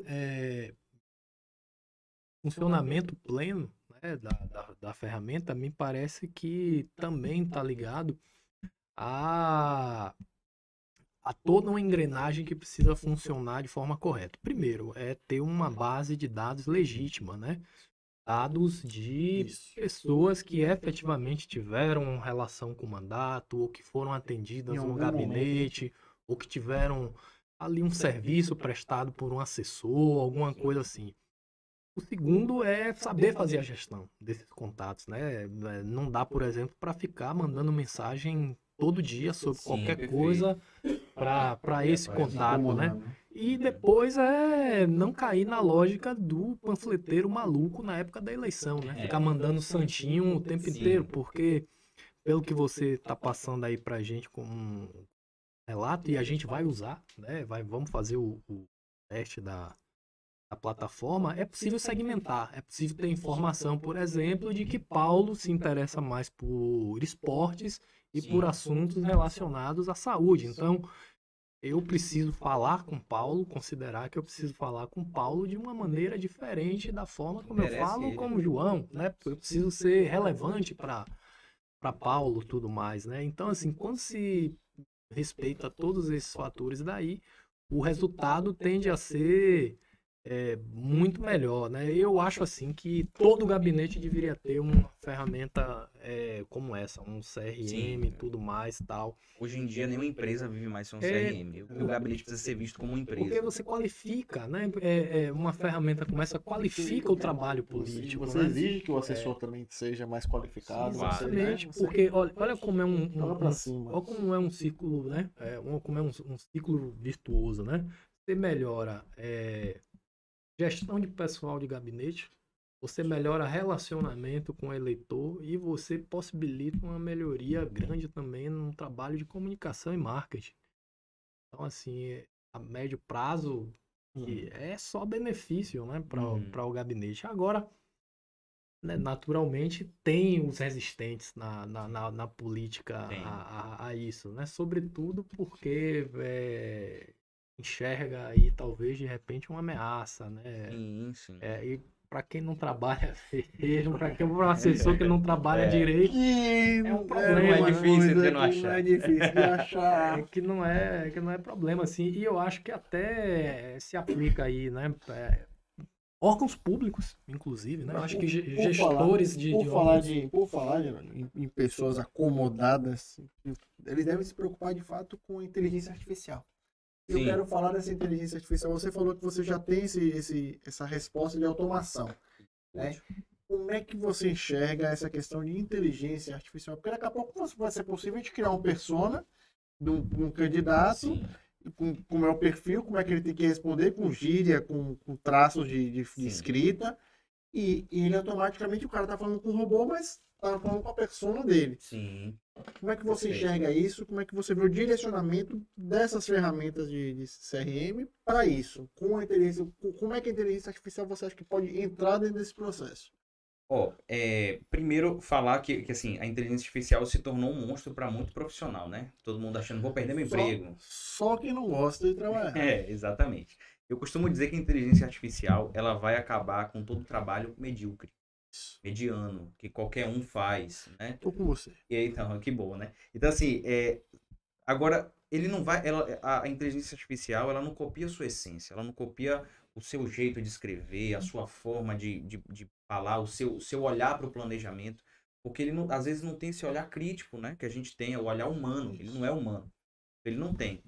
funcionamento pleno, né, da ferramenta me parece que também está ligado a toda uma engrenagem que precisa funcionar de forma correta. Primeiro, é ter uma base de dados legítima, né? Dados de pessoas que efetivamente tiveram relação com o mandato, ou que foram atendidas no gabinete, ou que tiveram ali um serviço prestado por um assessor, alguma coisa assim. O segundo é saber fazer a gestão desses contatos, né? Não dá, por exemplo, para ficar mandando mensagem todo dia sobre qualquer coisa para esse contato, né? E depois não cair na lógica do panfleteiro maluco na época da eleição, né? Ficar mandando santinho o tempo inteiro, porque pelo que você está passando aí pra gente com um relato, e a gente vai usar, né? Vamos fazer o teste da plataforma, é possível segmentar, é possível ter informação, por exemplo, de que Paulo se interessa mais por esportes e por assuntos relacionados à saúde. Então, eu preciso falar com Paulo, considerar que eu preciso falar com Paulo de uma maneira diferente da forma como eu falo com o João, né? Eu preciso ser relevante para Paulo e tudo mais, né? Então, assim, quando se respeita todos esses fatores daí, o resultado tende a ser muito melhor, né? Eu acho assim que todo gabinete deveria ter uma ferramenta como essa, um CRM e tudo mais, tal. Hoje em dia nenhuma empresa vive mais sem um CRM. O gabinete precisa ser visto como uma empresa. Porque você qualifica, né? Uma ferramenta como essa qualifica o trabalho político. Você exige que o assessor também seja mais qualificado. Exatamente, porque olha como é olha como é um ciclo, né? Como é um ciclo virtuoso, né? Você melhora gestão de pessoal de gabinete, você melhora relacionamento com o eleitor e você possibilita uma melhoria grande também no trabalho de comunicação e marketing. Então, assim, a médio prazo é só benefício, né, para o gabinete. Agora, né, naturalmente, tem os resistentes na política a isso, né? Sobretudo porque enxerga aí talvez de repente uma ameaça, né? Sim. E para quem não trabalha mesmo, para quem é um assessor que não trabalha direito, é um problema. Não é difícil de não achar. Não é difícil de achar. Que não é problema assim. E eu acho que até se aplica aí, né? Órgãos públicos, inclusive, né? Eu acho que gestores Por falar em pessoas acomodadas, eles devem se preocupar de fato com a inteligência artificial. Eu quero falar dessa inteligência artificial. Você falou que você já tem essa resposta de automação, né? Como é que você enxerga essa questão de inteligência artificial? Porque daqui a pouco vai ser possível a gente criar um persona de um candidato, como é o perfil, como é que ele tem que responder, com gíria, com traços de escrita, e ele automaticamente, o cara tá falando com o robô, mas tá falando com a persona dele. Sim. Como é que você enxerga isso? Como é que você vê o direcionamento dessas ferramentas de CRM para isso? Como é que a inteligência artificial você acha que pode entrar dentro desse processo? Primeiro falar que assim, a inteligência artificial se tornou um monstro para muito profissional, né? Todo mundo achando, vou perder meu emprego. Só quem não gosta de trabalhar. Exatamente. Eu costumo dizer que a inteligência artificial, ela vai acabar com todo o trabalho medíocre, mediano, que qualquer um faz, né? Tô com você. E aí, então, que bom, né? Então, assim, agora, ele não vai, a inteligência artificial, ela não copia a sua essência, ela não copia o seu jeito de escrever, a sua forma de falar, o seu olhar para o planejamento, porque ele não, às vezes não tem esse olhar crítico, né? Que a gente tem, o olhar humano, ele não é humano, ele não tem.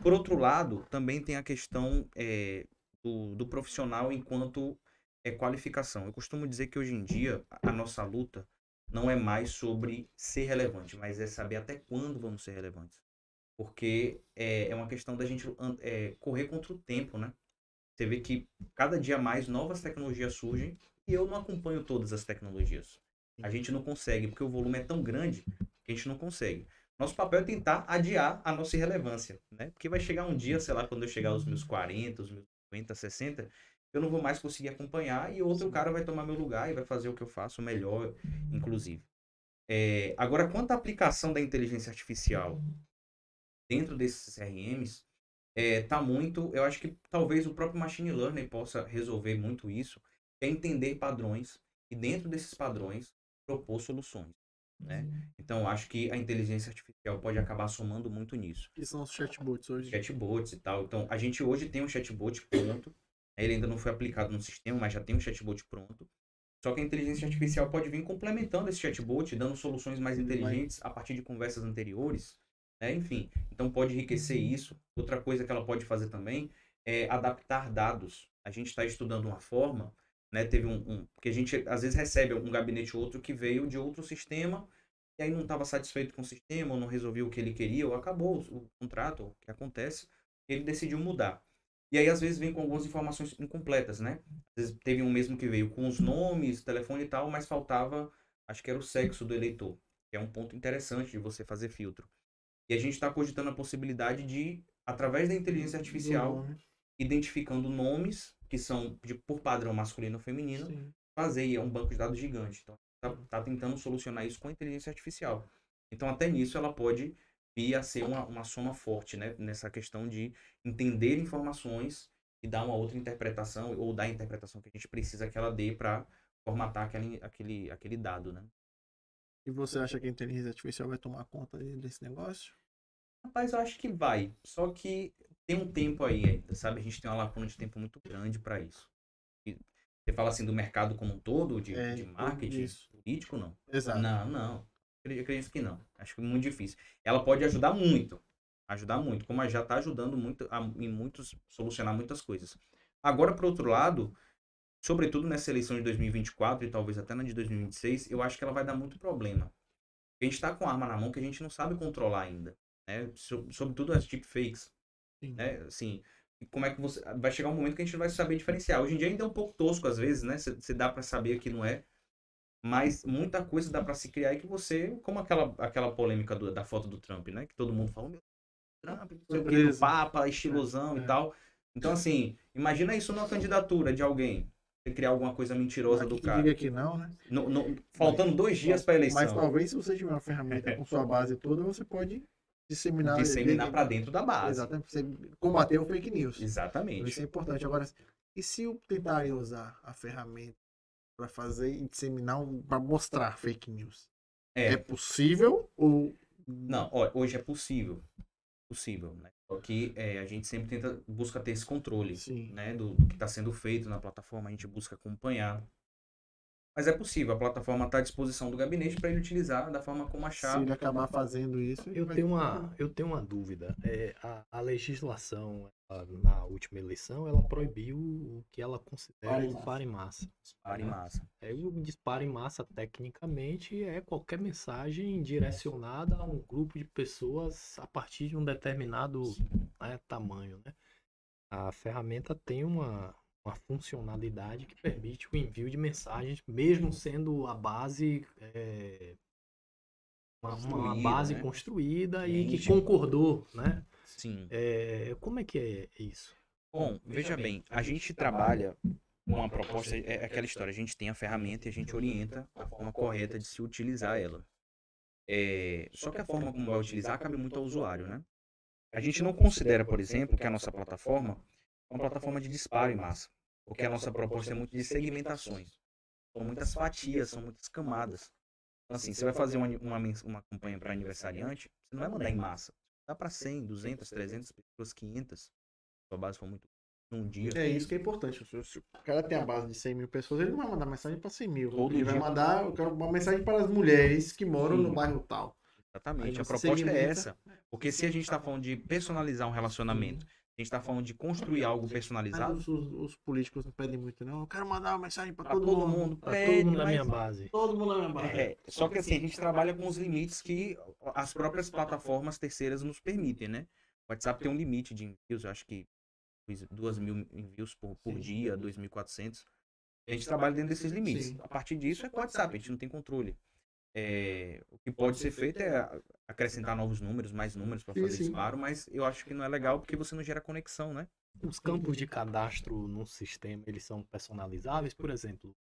Por outro lado, também tem a questão do profissional enquanto qualificação. Eu costumo dizer que hoje em dia a nossa luta não é mais sobre ser relevante, mas é saber até quando vamos ser relevantes. Porque é uma questão da gente correr contra o tempo, né? Você vê que cada dia mais novas tecnologias surgem e eu não acompanho todas as tecnologias. A gente não consegue, porque o volume é tão grande que a gente não consegue. Nosso papel é tentar adiar a nossa irrelevância, né? Porque vai chegar um dia, sei lá, quando eu chegar aos meus 40, os meus 50, 60, eu não vou mais conseguir acompanhar e outro cara vai tomar meu lugar e vai fazer o que eu faço melhor, inclusive. Agora, quanto à aplicação da inteligência artificial, dentro desses CRMs, tá muito, eu acho que talvez o próprio Machine Learning possa resolver muito isso, é entender padrões e dentro desses padrões propor soluções, né? Então, acho que a inteligência artificial pode acabar somando muito nisso. Que são os chatbots hoje. Chatbots e tal. Então, a gente hoje tem um chatbot pronto, ele ainda não foi aplicado no sistema, mas já tem um chatbot pronto. Só que a inteligência artificial pode vir complementando esse chatbot, dando soluções mais inteligentes a partir de conversas anteriores, né? Enfim, então pode enriquecer isso. Outra coisa que ela pode fazer também é adaptar dados. A gente está estudando uma forma, né? Teve porque a gente às vezes recebe um gabinete ou outro que veio de outro sistema e aí não estava satisfeito com o sistema, ou não resolveu o que ele queria, ou acabou o contrato, o que acontece, ele decidiu mudar. E aí, às vezes, vem com algumas informações incompletas, né? Às vezes, teve um mesmo que veio com os nomes, telefone e tal, mas faltava, acho que era o sexo do eleitor, que é um ponto interessante de você fazer filtro. E a gente está cogitando a possibilidade de, através da inteligência artificial, identificando nomes que são por padrão masculino ou feminino, Sim. fazer, e é um banco de dados gigante. Então, tá tentando solucionar isso com a inteligência artificial. Então, até nisso, ela pode vir a ser uma soma forte, né? Nessa questão de entender informações e dar uma outra interpretação, ou dar a interpretação que a gente precisa que ela dê para formatar aquele dado, né? E você acha que a inteligência artificial vai tomar conta desse negócio? Rapaz, eu acho que vai. Só que tem um tempo aí ainda, sabe? A gente tem uma lacuna de tempo muito grande para isso. E você fala assim do mercado como um todo, de marketing político, não? Exato. Não. Eu acredito que não. Acho que é muito difícil. Ela pode ajudar muito. Como ela já está ajudando muito solucionar muitas coisas. Agora, por outro lado, sobretudo nessa eleição de 2024 e talvez até na de 2026, eu acho que ela vai dar muito problema. A gente está com arma na mão que a gente não sabe controlar ainda, né? Sobretudo as deepfakes, né? Assim, como é que você... Vai chegar um momento que a gente não vai saber diferenciar. Hoje em dia ainda é um pouco tosco às vezes, né? Você dá para saber que não é. Mas muita coisa dá para se criar e que você... Como aquela polêmica da foto do Trump, né? Que todo mundo falou, meu Trump, não sei o que, do Papa, estilosão e tal. Então, assim, imagina isso numa candidatura de alguém. Você criar alguma coisa mentirosa do cara. Diga que não, né? Faltando 2 dias para a eleição. Mas talvez se você tiver uma ferramenta com sua base toda, você pode disseminar para dentro da base. Exatamente. Você combater o fake news. Exatamente. Isso é importante. Agora, e se eu tentarem usar a ferramenta para fazer e disseminar, para mostrar fake news? É possível ou... Não, hoje é possível, né? Só que a gente sempre busca ter esse controle, né, do que está sendo feito na plataforma, a gente busca acompanhar. Mas é possível, a plataforma está à disposição do gabinete para ele utilizar da forma como achar. Se ele acabar fazendo isso... Eu tenho uma dúvida. A legislação, na última eleição, ela proibiu o que ela considera disparo em massa. Disparo em massa. O disparo em massa, tecnicamente, é qualquer mensagem direcionada a um grupo de pessoas a partir de um determinado tamanho, né? A ferramenta tem uma funcionalidade que permite o envio de mensagens, mesmo sendo a base uma base, né, construída e que concordou, né? Sim. Como é que é isso? Bom, veja bem, a gente trabalha com uma proposta, é aquela história, a gente tem a ferramenta e a gente orienta a forma correta de se utilizar ela. Só que a forma como vai utilizar cabe muito ao usuário, né? A gente não considera, por exemplo, que a nossa plataforma é uma plataforma de disparo em massa. Porque a nossa proposta é muito de segmentações. São muitas fatias, são muitas camadas. Então, assim, você vai fazer uma campanha para aniversariante, você não vai mandar em massa. Dá para 100, 200, 300 pessoas, 500. Sua base for muito num dia. É isso que é importante. Se o cara tem a base de 100 mil pessoas, ele não vai mandar mensagem para 100 mil. Todo ele dia. Vai mandar uma mensagem para as mulheres que moram no bairro tal. Exatamente. A proposta é essa. Porque se a gente está falando de personalizar um relacionamento, a gente está falando de construir algo personalizado. Mas os políticos não pedem muito, não. Eu quero mandar uma mensagem para todo mundo. Para todo mundo na minha base. Todo mundo na minha base. Só que assim, a gente trabalha com os limites que as próprias plataformas terceiras nos permitem, né? O WhatsApp tem um limite de envios, eu acho que 2.000 envios por dia, 2.400. A gente trabalha dentro desses limites. Sim. A partir disso é com o WhatsApp, a gente não tem controle. O que pode ser feito é acrescentar novos números, mais números para fazer disparo, mas eu acho que não é legal porque você não gera conexão, né? Os campos de cadastro no sistema, eles são personalizáveis, por exemplo. O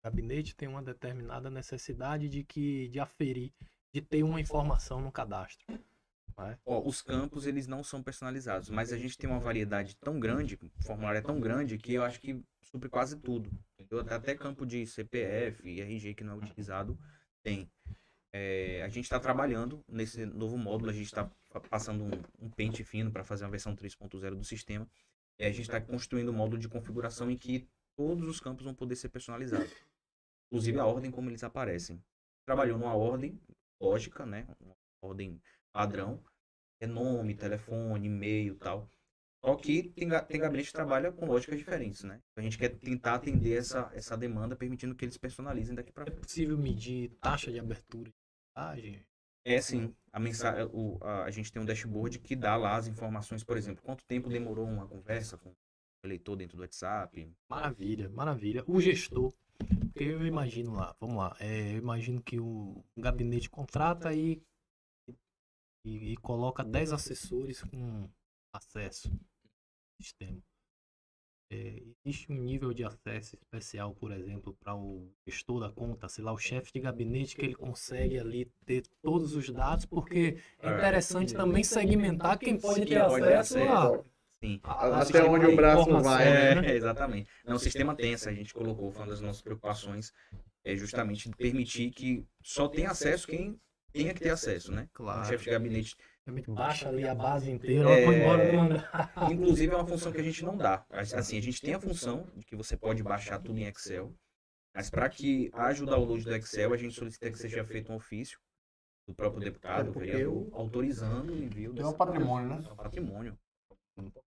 gabinete tem uma determinada necessidade de aferir, de ter uma informação no cadastro. Ó, os campos, eles não são personalizados, mas a gente tem uma variedade tão grande, o formulário é tão grande, que eu acho que supre quase tudo. Entendeu? Até campo de CPF e RG que não é utilizado, tem. A gente está trabalhando nesse novo módulo, a gente está passando um pente fino para fazer uma versão 3.0 do sistema. E a gente está construindo um módulo de configuração em que todos os campos vão poder ser personalizados. Inclusive a ordem como eles aparecem. Trabalhou numa ordem lógica, né? Uma ordem padrão. É nome, telefone, e-mail e tal. Só que tem gabinete que trabalha com lógicas diferentes, né? A gente quer tentar atender essa demanda, permitindo que eles personalizem daqui para É frente. possível medir taxa de abertura de mensagem? Sim. A gente tem um dashboard que dá lá as informações, por exemplo, quanto tempo demorou uma conversa com o eleitor dentro do WhatsApp. Maravilha, maravilha. O gestor, porque eu imagino lá, vamos lá, eu imagino que o gabinete contrata e coloca 10 assessores com acesso ao sistema. Existe um nível de acesso especial, por exemplo, para o gestor da conta, sei lá, o chefe de gabinete, que ele consegue ali ter todos os dados, porque é interessante também segmentar quem pode ter acesso a... Sim. Até onde o braço vai, né? Exatamente. Não, o sistema tem essa, a gente colocou, foi uma das nossas preocupações, justamente permitir que só tenha acesso quem tenha que ter acesso, né? Claro. O chefe de gabinete Baixa ali a base inteira, vai embora do andar. Inclusive é uma função que a gente não dá. Assim, a gente tem a função de que você pode baixar tudo em Excel, mas para que haja o download do Excel, a gente solicita que seja feito um ofício do próprio deputado, vereador, autorizando o envio É um patrimônio, né? É um patrimônio.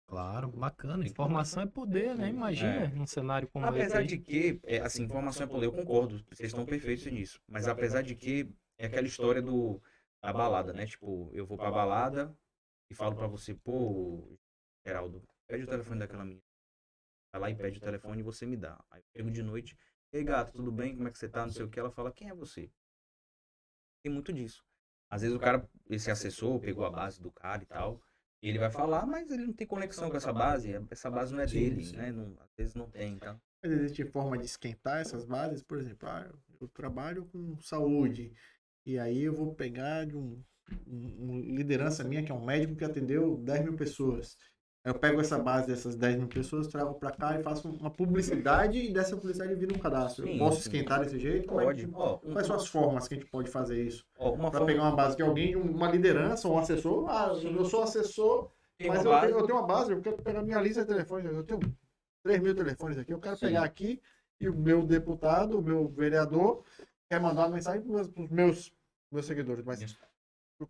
Claro, bacana. Informação é poder, né? Imagina, num cenário como esse. Apesar de que, assim, informação é poder, eu concordo, vocês estão perfeitos nisso. Mas apesar de que, é aquela história da balada, né? Tipo, eu vou pra balada e falo pra você, pô, Geraldo, pede o telefone daquela menina. Vai lá e pede o telefone e você me dá. Aí eu chego de noite, ei gato, tudo bem? Como é que você tá? Não sei o que. Ela fala, quem é você? Tem muito disso. Às vezes o cara, esse assessor, pegou a base do cara e tal, e ele vai falar, mas ele não tem conexão com essa base não é dele, né? Às vezes não tem, então. Mas existe forma de esquentar essas bases, por exemplo, eu trabalho com saúde, e aí eu vou pegar de uma liderança minha, que é um médico que atendeu 10 mil pessoas. Eu pego essa base dessas 10 mil pessoas, trago para cá e faço uma publicidade, e dessa publicidade vira um cadastro. Eu posso esquentar desse jeito? Pode. Quais são as formas que a gente pode fazer isso? Para pegar uma base de alguém, uma liderança, um assessor. Eu sou assessor, mas eu tenho uma base, eu quero pegar minha lista de telefones, eu tenho 3 mil telefones aqui, eu quero pegar aqui, e o meu deputado, o meu vereador, quer mandar uma mensagem para os meus seguidores. Mas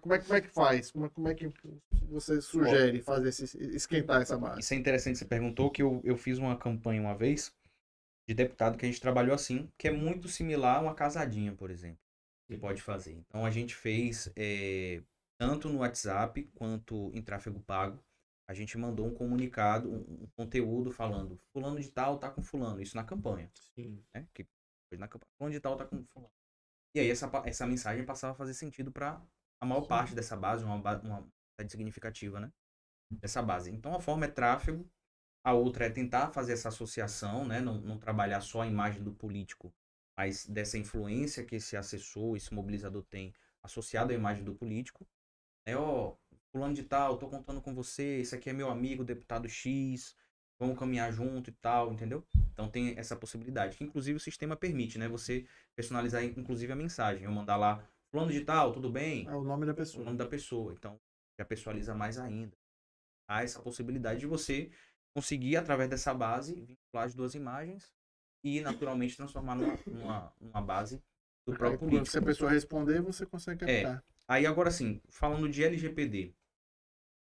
como é que faz? Como é que você sugere fazer esquentar essa base? Isso é interessante, você perguntou, que eu fiz uma campanha uma vez de deputado que a gente trabalhou assim, que é muito similar a uma casadinha, por exemplo, que pode fazer. Então a gente fez tanto no WhatsApp quanto em tráfego pago. A gente mandou um comunicado, um conteúdo falando, fulano de tal tá com fulano, isso na campanha. Sim. Né? Que foi na campanha, fulano de tal tá com fulano. E aí essa mensagem passava a fazer sentido para a maior parte dessa base, uma base significativa, né? Dessa base. Então a forma é tráfego, a outra é tentar fazer essa associação, né? Não trabalhar só a imagem do político, mas dessa influência que esse assessor, esse mobilizador tem associado à imagem do político. Fulano de tal, tô contando com você, esse aqui é meu amigo, deputado X, vamos caminhar junto e tal, entendeu? Então tem essa possibilidade, que inclusive o sistema permite, né? Você personalizar inclusive a mensagem. Eu mandar lá, fulano de tal, tudo bem? É o nome da pessoa. O nome da pessoa, então já personaliza mais ainda. Há essa possibilidade de você conseguir, através dessa base, vincular as duas imagens e naturalmente transformar numa base do próprio político. Se a pessoa responder, você consegue captar. Aí agora sim, falando de LGPD,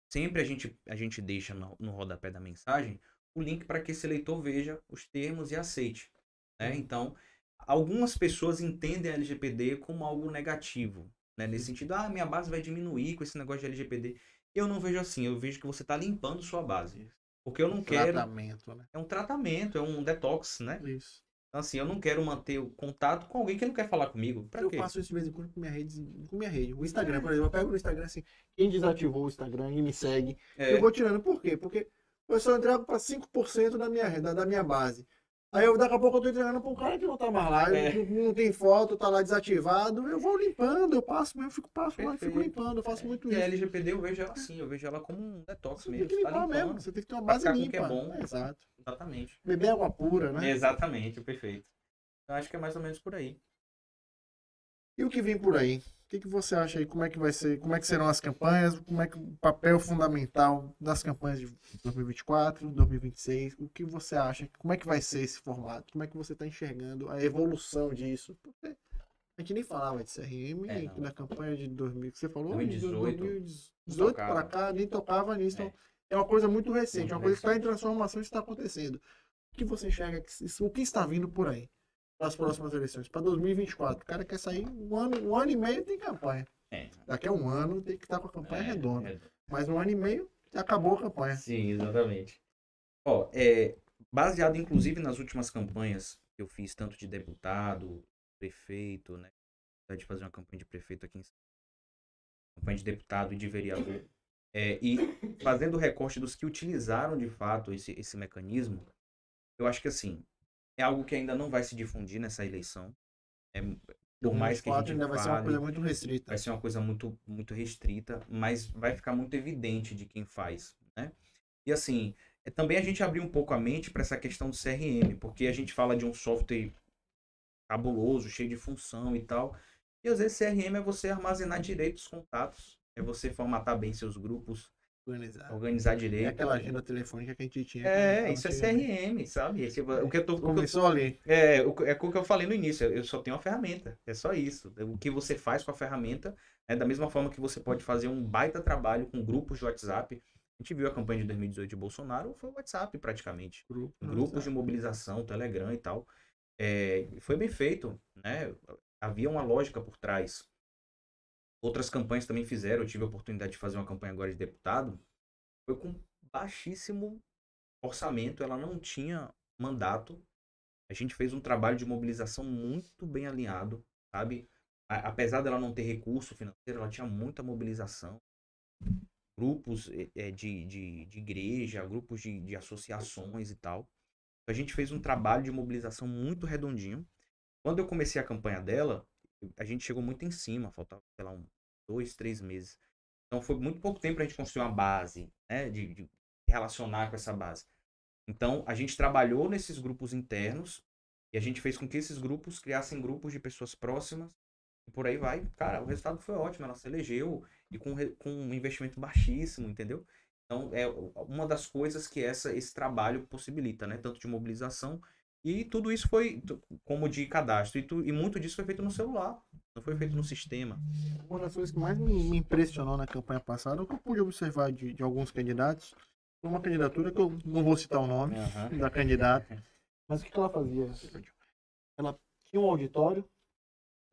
sempre a gente deixa no rodapé da mensagem o link para que esse leitor veja os termos e aceite. Né? Então, algumas pessoas entendem a LGPD como algo negativo. Né? Nesse sentido, minha base vai diminuir com esse negócio de LGPD. Eu não vejo assim, eu vejo que você está limpando sua base. Porque eu não quero... Tratamento, né? É um tratamento, é um detox, né? Isso. Então, assim, eu não quero manter o contato com alguém que não quer falar comigo. Pra quê? Eu faço isso de vez em quando com minha rede. O Instagram, por exemplo, eu pego no Instagram assim, quem desativou o Instagram e me segue, eu vou tirando. Por quê? Porque eu só entrego para 5% da minha base. Aí daqui a pouco eu tô entregando pra um cara que não tá mais lá, não tem foto, tá lá desativado, eu vou limpando, eu passo mesmo, passo lá e fico limpando, eu faço muito E isso. a LGPD eu vejo ela assim, eu vejo ela como um detox Você mesmo. tem que limpar mesmo, você tem que ter uma base limpa. Que é bom. Exato. Exatamente. Beber água pura, né? Exatamente, perfeito. Eu acho que é mais ou menos por aí. E o que vem por aí? O que você acha aí? Como é que vai ser? Como é que serão as campanhas? Como é que o papel fundamental das campanhas de 2024, 2026? O que você acha? Como é que vai ser esse formato? Como é que você está enxergando a evolução disso? Porque a gente nem falava de CRM na campanha de 2000, que você falou, 2018 para cá, nem tocava nisso. Então, é uma coisa muito recente, uma coisa que está em transformação e está acontecendo. O que você enxerga? O que está vindo por aí? As próximas eleições, para 2024. O cara quer sair um ano e meio tem campanha. Daqui a um ano tem que estar com a campanha redonda. Mas um ano e meio acabou a campanha. Sim, exatamente. Ó, baseado inclusive nas últimas campanhas que eu fiz, tanto de deputado, prefeito, né? De fazer uma campanha de prefeito aqui em São Paulo, campanha de deputado e de vereador. E fazendo o recorte dos que utilizaram de fato esse mecanismo, eu acho que assim, é algo que ainda não vai se difundir nessa eleição. Por mais que a gente ainda vai ser uma coisa muito restrita. Vai ser uma coisa muito, muito restrita, mas vai ficar muito evidente de quem faz, né? E assim, também a gente abriu um pouco a mente para essa questão do CRM, porque a gente fala de um software cabuloso, cheio de função e tal. E às vezes CRM é você armazenar direito os contatos, é você formatar bem seus grupos, organizar direito. É aquela agenda telefônica que a gente tinha. Isso é CRM, sabe? Começou ali. É o que eu falei no início, eu só tenho uma ferramenta, é só isso. O que você faz com a ferramenta é da mesma forma que você pode fazer um baita trabalho com grupos de WhatsApp. A gente viu a campanha de 2018 de Bolsonaro, foi o WhatsApp praticamente. Grupos de mobilização, Telegram e tal. Foi bem feito, né? Havia uma lógica por trás. Outras campanhas também fizeram. Eu tive a oportunidade de fazer uma campanha agora de deputado. Foi com baixíssimo orçamento. Ela não tinha mandato. A gente fez um trabalho de mobilização muito bem alinhado, sabe? Apesar dela não ter recurso financeiro, ela tinha muita mobilização. Grupos de igreja, grupos de associações e tal. A gente fez um trabalho de mobilização muito redondinho. Quando eu comecei a campanha dela, a gente chegou muito em cima, faltava, sei lá, 2, 3 meses. Então foi muito pouco tempo para a gente construir uma base, né, de relacionar com essa base. Então a gente trabalhou nesses grupos internos e a gente fez com que esses grupos criassem grupos de pessoas próximas e por aí vai. Cara, o resultado foi ótimo, ela se elegeu e com um investimento baixíssimo, entendeu? Então é uma das coisas que esse trabalho possibilita, né, tanto de mobilização. E tudo isso foi como de cadastro. E muito disso foi feito no celular. Não foi feito no sistema. Uma das coisas que mais me impressionou na campanha passada, o que eu pude observar de alguns candidatos, foi uma candidatura que eu não vou citar o nome da candidata. Mas o que ela fazia? Ela tinha um auditório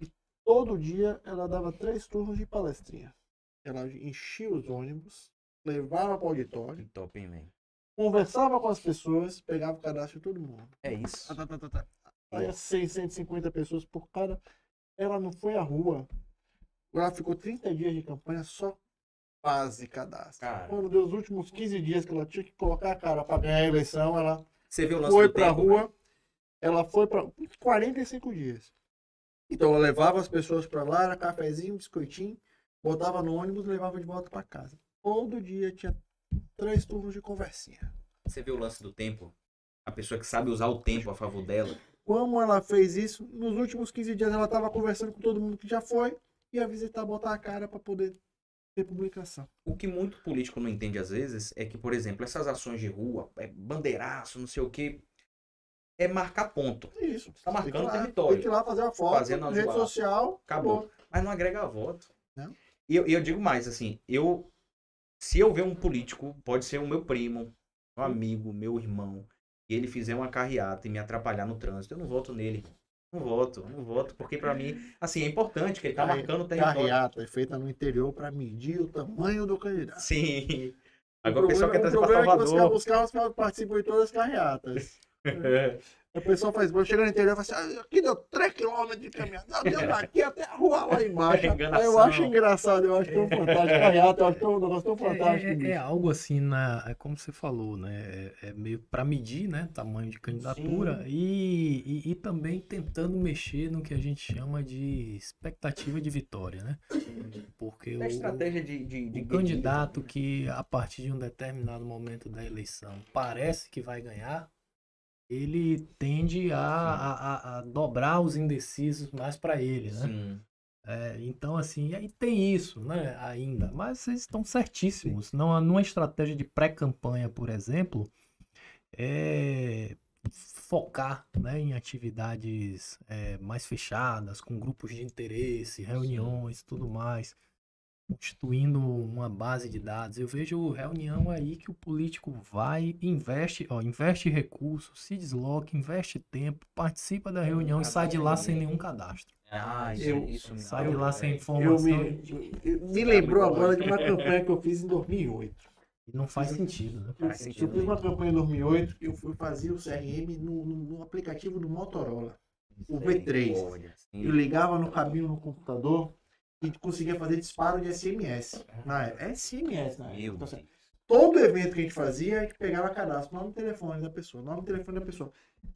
e todo dia ela dava 3 turnos de palestrinha. Ela enchia os ônibus, levava para o auditório. Top, hein, man? Conversava com as pessoas, pegava o cadastro de todo mundo. É isso. Aí 650 pessoas por cada. Ela não foi à rua. Ela ficou 30 dias de campanha só base cadastro. Quando deu os últimos 15 dias que ela tinha que colocar a cara para ganhar a eleição, ela foi pra rua. Ela foi para 45 dias. Então ela levava as pessoas para lá, era cafezinho, biscoitinho, botava no ônibus e levava de volta para casa. Todo dia tinha 3 turnos de conversinha. Você vê o lance do tempo? A pessoa que sabe usar o tempo a favor dela. Como ela fez isso, nos últimos 15 dias ela estava conversando com todo mundo que já foi, ia visitar, botar a cara para poder ter publicação. O que muito político não entende às vezes é que, por exemplo, essas ações de rua, bandeiraço, não sei o que, é marcar ponto. Isso. Você tá marcando o território. Tem que ir lá fazer uma foto na rede social. Acabou. Mas não agrega voto. Não. E eu digo mais, assim, se eu ver um político, pode ser o meu primo, meu amigo, meu irmão, e ele fizer uma carreata e me atrapalhar no trânsito, eu não voto nele. Não voto, porque pra mim, assim, é importante que ele tá marcando o território. Carreata é feita no interior pra medir o tamanho do candidato. Sim. Agora o pessoal quer trazer pra Salvador. Os carros participam de todas as carreatas. A pessoa faz banho, chega no interior e fala assim, aqui deu 3 km de caminhada, deu daqui até a rua lá embaixo. Aí eu acho engraçado, eu acho tão fantástico. Carreata, eu acho um negócio tão fantástico. É algo assim, é como você falou, né? É meio para medir, né? Tamanho de candidatura e também tentando mexer no que a gente chama de expectativa de vitória, né? Porque a estratégia de o candidato que a partir de um determinado momento da eleição parece que vai ganhar, ele tende a dobrar os indecisos mais para ele, né? Sim. Então, assim, aí tem isso, né, ainda. Mas vocês estão certíssimos. Não, numa estratégia de pré-campanha, por exemplo, focar, né, em atividades mais fechadas, com grupos de interesse, reuniões, tudo mais, constituindo uma base de dados. Eu vejo reunião aí que o político vai, investe recursos, se desloca, investe tempo, participa da reunião e sai de lá sem nenhum cadastro. Isso Sai de lá sem informação. Me lembrou agora de uma campanha que eu fiz em 2008. E não faz sentido, né? Eu fiz uma campanha em 2008 que eu fazia o CRM no aplicativo do Motorola, o V3. Eu ligava no cabinho no computador e conseguia fazer disparo de SMS. SMS na época. Todo evento que a gente fazia, a gente pegava cadastro, nome e telefone da pessoa.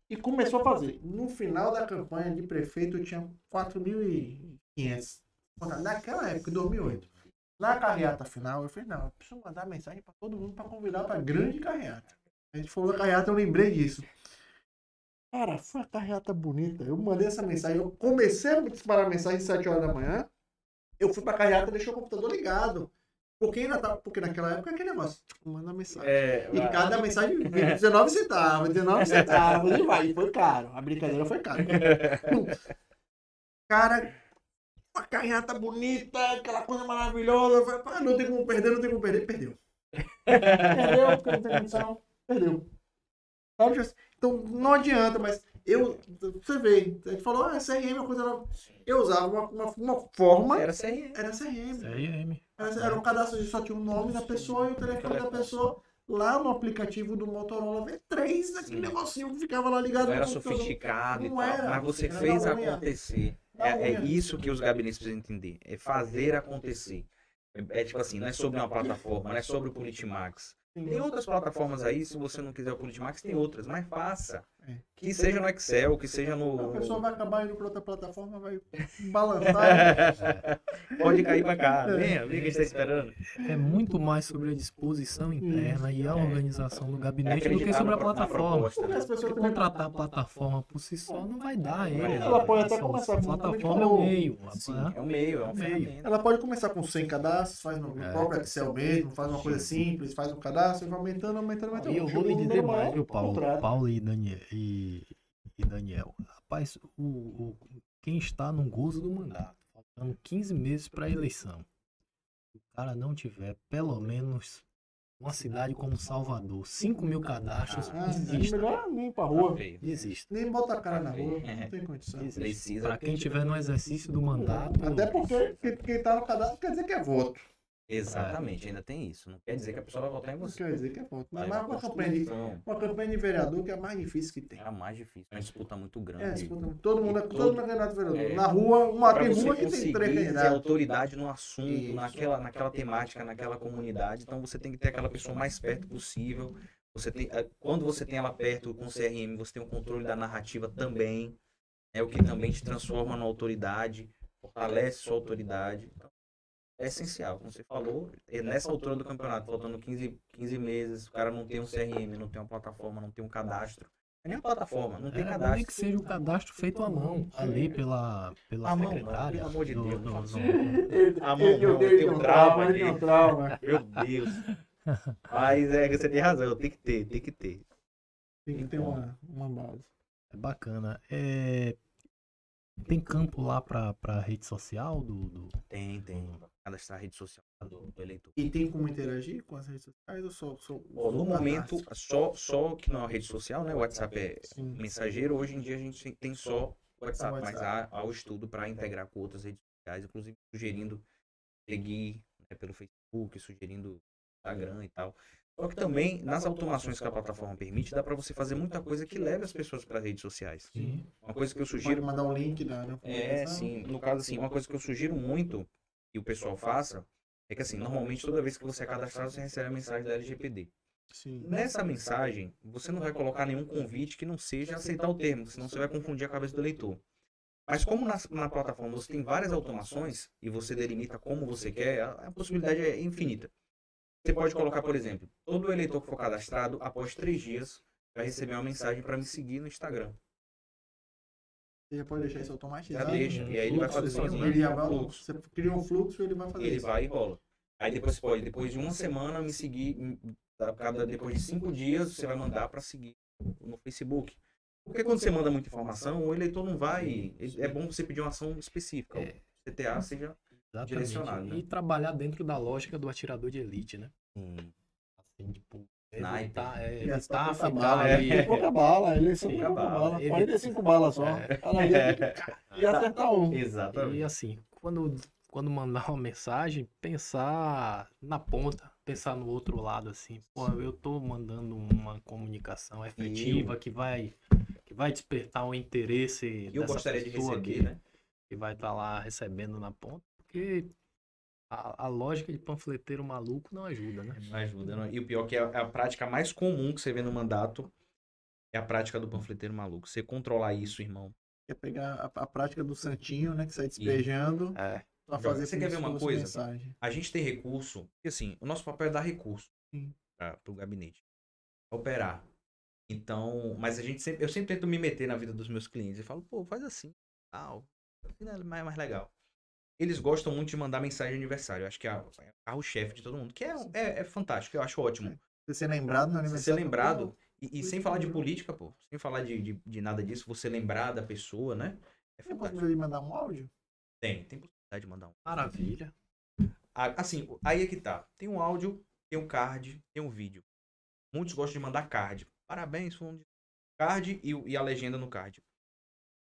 E começou a fazer. No final da campanha de prefeito, eu tinha 4.500. Naquela época, em 2008. Na carreata final, eu falei, não, eu preciso mandar mensagem para todo mundo para convidar para a grande carreata. A gente falou da carreata, eu lembrei disso. Cara, foi uma carreata bonita. Eu mandei essa mensagem, eu comecei a disparar a mensagem às 7 horas da manhã. Eu fui para a carreata e deixei o computador ligado. Porque naquela época aquele negócio, manda mensagem. E cada mensagem 19 centavos, e vai. E foi caro. A brincadeira foi cara. Cara, uma carreata bonita, aquela coisa maravilhosa. Eu falei, não tem como perder. Perdeu. Perdeu, porque não tem condição. Perdeu. Então não adianta, mas você vê, a gente falou, CRM é uma coisa. Eu usava uma forma. Era CRM. Era um cadastro de só tinha o nome da pessoa e o telefone da pessoa lá no aplicativo do Motorola V3, aquele negocinho que ficava lá ligado. Não era sofisticado e tal, mas você fez acontecer. É isso que os gabinetes precisam entender. É fazer acontecer. É tipo assim, não é sobre uma plataforma, não é sobre o Politimax. Tem outras plataformas aí, se você não quiser o Politimax, tem outras, mas faça. Que seja no Excel, que seja no... A pessoa vai acabar indo para outra plataforma, vai balançar. Pode cair para cá, vem que a gente está esperando. É muito mais sobre a disposição interna e a organização do gabinete do que sobre a plataforma. Porque contratar a plataforma por si só não vai dar. Ela pode até começar com a plataforma é o meio. É o meio, é uma ferramenta. Ela pode começar com 100 cadastros, faz no próprio Excel mesmo, faz uma coisa simples, faz um cadastro e vai aumentando. E eu vou lhe dizer mais, viu, Paulo e Daniel. Rapaz, quem está no gozo do mandato, faltando 15 meses para a eleição, se o cara não tiver pelo menos uma cidade como Salvador, 5.000 cadastros, desista. Melhor nem para rua. Desista. Nem bota a cara na rua, não tem condição. Para quem estiver no exercício do mandato. Até porque quem está no cadastro quer dizer que é voto. Exatamente, ainda tem isso. Não quer dizer que a pessoa vai votar em você. Não quer dizer que é voto. Mas uma campanha de vereador que é a mais difícil que tem. É a mais difícil. É uma disputa muito grande. Todo mundo é candidato a vereador. Na rua, tem rua que tem 3 candidatos. Ter autoridade no assunto, naquela temática, naquela comunidade. Então você tem que ter aquela pessoa mais perto possível. Quando você tem ela perto com o CRM, você tem o controle da narrativa também. É o que também te transforma na autoridade, fortalece sua autoridade. Então, é essencial, como você falou, nessa altura do campeonato, faltando 15 meses, o cara não tem um CRM, não tem uma plataforma, não tem um cadastro. Não é nem uma plataforma, não tem cadastro. Nem que seja o cadastro feito à mão, ali pela secretária. Pelo amor de Deus. A mão não, tem um trauma. Meu Deus. Mas você tem razão, tem que ter. Tem que ter uma base. É bacana. Tem campo lá para rede social do... Tem. Cadastrar a rede social do eleitor. E tem como interagir com as redes sociais ou só no momento, só que não é uma rede social, né? O WhatsApp é mensageiro. Hoje em dia a gente tem só o WhatsApp, mas há o estudo para integrar com outras redes sociais, inclusive sugerindo seguir pelo Facebook, sugerindo Instagram e tal. Só que também, nas automações que a plataforma permite, dá para você fazer muita coisa que leve as pessoas para as redes sociais. Sim. Uma coisa que eu Pode sugiro... mandar um link da sim. No caso, assim, uma coisa que eu sugiro muito que o pessoal faça é que, assim, normalmente toda vez que você é cadastrado, você recebe a mensagem da LGPD. Sim. Nessa mensagem, você não vai colocar nenhum convite que não seja aceitar o termo, senão você vai confundir a cabeça do leitor. Mas como na plataforma você tem várias automações e você delimita como você quer, a possibilidade é infinita. Você pode colocar, por exemplo, todo eleitor que for cadastrado, após 3 dias, vai receber uma mensagem para me seguir no Instagram. Você já pode deixar isso automatizado. Já deixa. E aí ele vai fazer sozinho. Ele já vai, você cria um fluxo e ele vai fazer Ele isso. vai e rola. Aí depois você pode, depois de uma semana, me seguir, depois de 5 dias, você vai mandar para seguir no Facebook. Porque quando você manda muita informação, o eleitor não vai... É bom você pedir uma ação específica. O CTA seja direcionado, né? E trabalhar dentro da lógica do atirador de elite, né? Assim, tipo, Sniper. evitar pouca ficar bala, ali... é pouca bala, ele é só Pouca pouca bala. bala. 45 balas só. E acertar um. Exatamente. E assim, quando mandar uma mensagem, pensar na ponta, pensar no outro lado, assim, pô, eu tô mandando uma comunicação efetiva que vai despertar o interesse E eu dessa gostaria de pessoa receber, né? que vai estar lá recebendo na ponta, porque a lógica de panfleteiro maluco não ajuda, né? Não ajuda. Não. E o pior é que a prática mais comum que você vê no mandato é a prática do panfleteiro maluco. Você controlar isso, irmão. Quer pegar a prática do santinho, né? Que sai despejando. Pra fazer Você quer ver uma coisa? mensagem. A gente tem recurso, porque assim, o nosso papel é dar recurso para o gabinete. Operar. Então, mas eu sempre tento me meter na vida dos meus clientes. Eu falo, pô, faz assim, tal. Assim é mais legal. Eles gostam muito de mandar mensagem de aniversário. Eu acho que é o carro-chefe de todo mundo. Que é fantástico, eu acho ótimo. Você ser lembrado no aniversário. Você ser lembrado. E sem falar de política, pô. Sem falar de nada disso, você lembrar da pessoa, né? É Tem fantástico. possibilidade de mandar um áudio? Tem possibilidade de mandar um. Maravilha. Assim, aí é que tá. Tem um áudio, tem um card, tem um vídeo. Muitos gostam de mandar card. Parabéns, fulano de card e a legenda no card.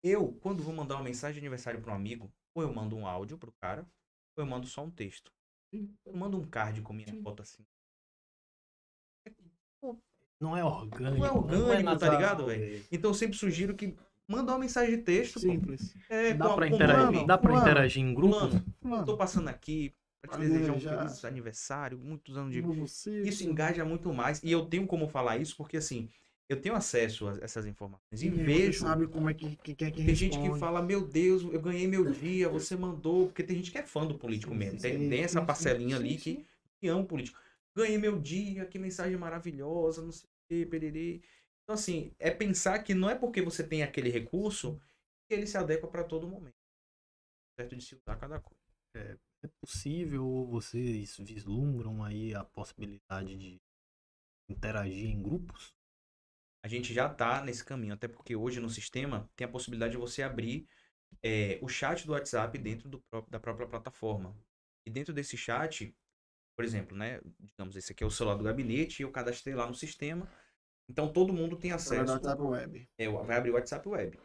Eu, quando vou mandar uma mensagem de aniversário para um amigo, ou eu mando um áudio pro cara, ou eu mando só um texto. Eu mando um card com minha foto assim. Não é orgânico. Não é orgânico, tá ligado, velho? velho? Então eu sempre sugiro que manda uma mensagem de texto. Simples. Dá pra com interagir, nome. dá pra Fulano, interagir em grupo? Fulano, tô passando aqui pra te Pra desejar um desejar. feliz aniversário, muitos anos de... Você, Isso engaja muito mais. E eu tenho como falar isso porque, assim, eu tenho acesso a essas informações. E você vejo... sabe como é que quem Tem gente que fala, meu Deus, eu ganhei meu dia, você mandou... Porque tem gente que é fã do político Sim, mesmo. sim, Tem essa sim, parcelinha sim, ali sim. que ama o político. Ganhei meu dia, que mensagem maravilhosa, não sei o que, pererê. Então, assim, é pensar que não é porque você tem aquele recurso que ele se adequa para todo momento. Certo de se usar cada coisa. É possível ou vocês vislumbram aí a possibilidade de interagir em grupos? A gente já está nesse caminho, até porque hoje no sistema tem a possibilidade de você abrir o chat do WhatsApp dentro da própria plataforma. E dentro desse chat, por exemplo, né, digamos, esse aqui é o celular do gabinete, eu cadastrei lá no sistema, então todo mundo tem acesso. WhatsApp Web. Vai abrir o WhatsApp Web.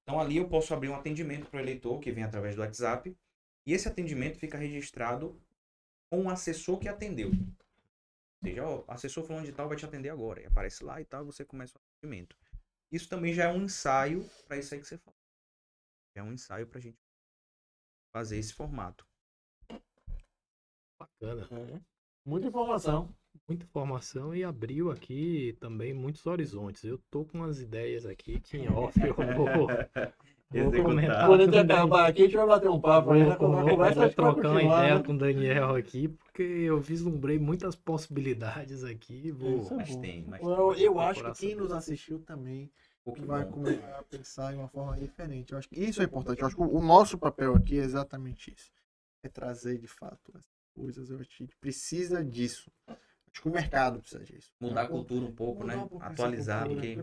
Então ali eu posso abrir um atendimento para o eleitor que vem através do WhatsApp, e esse atendimento fica registrado com o assessor que atendeu. Ou seja, o assessor fulano de tal vai te atender agora. E aparece lá e tal, e você começa o atendimento. Isso também já é um ensaio para isso aí que você fala. É um ensaio para a gente fazer esse formato. Bacana. Muita informação. Muita informação e abriu aqui também muitos horizontes. Eu tô com umas ideias aqui que em off eu vou comentar. Quando a gente acabar aqui, a gente vai bater um papo aí. Vou trocar uma ideia com o Daniel aqui, porque eu vislumbrei muitas possibilidades aqui. Mas tem. Eu acho que quem nos assistiu também vai começar a pensar de uma forma diferente. Eu acho que isso é importante. Eu acho que o nosso papel aqui é exatamente isso. É trazer de fato as coisas. Eu acho que a gente precisa disso. Acho que o mercado precisa disso. Mudar a cultura um pouco, né? Atualizar, porque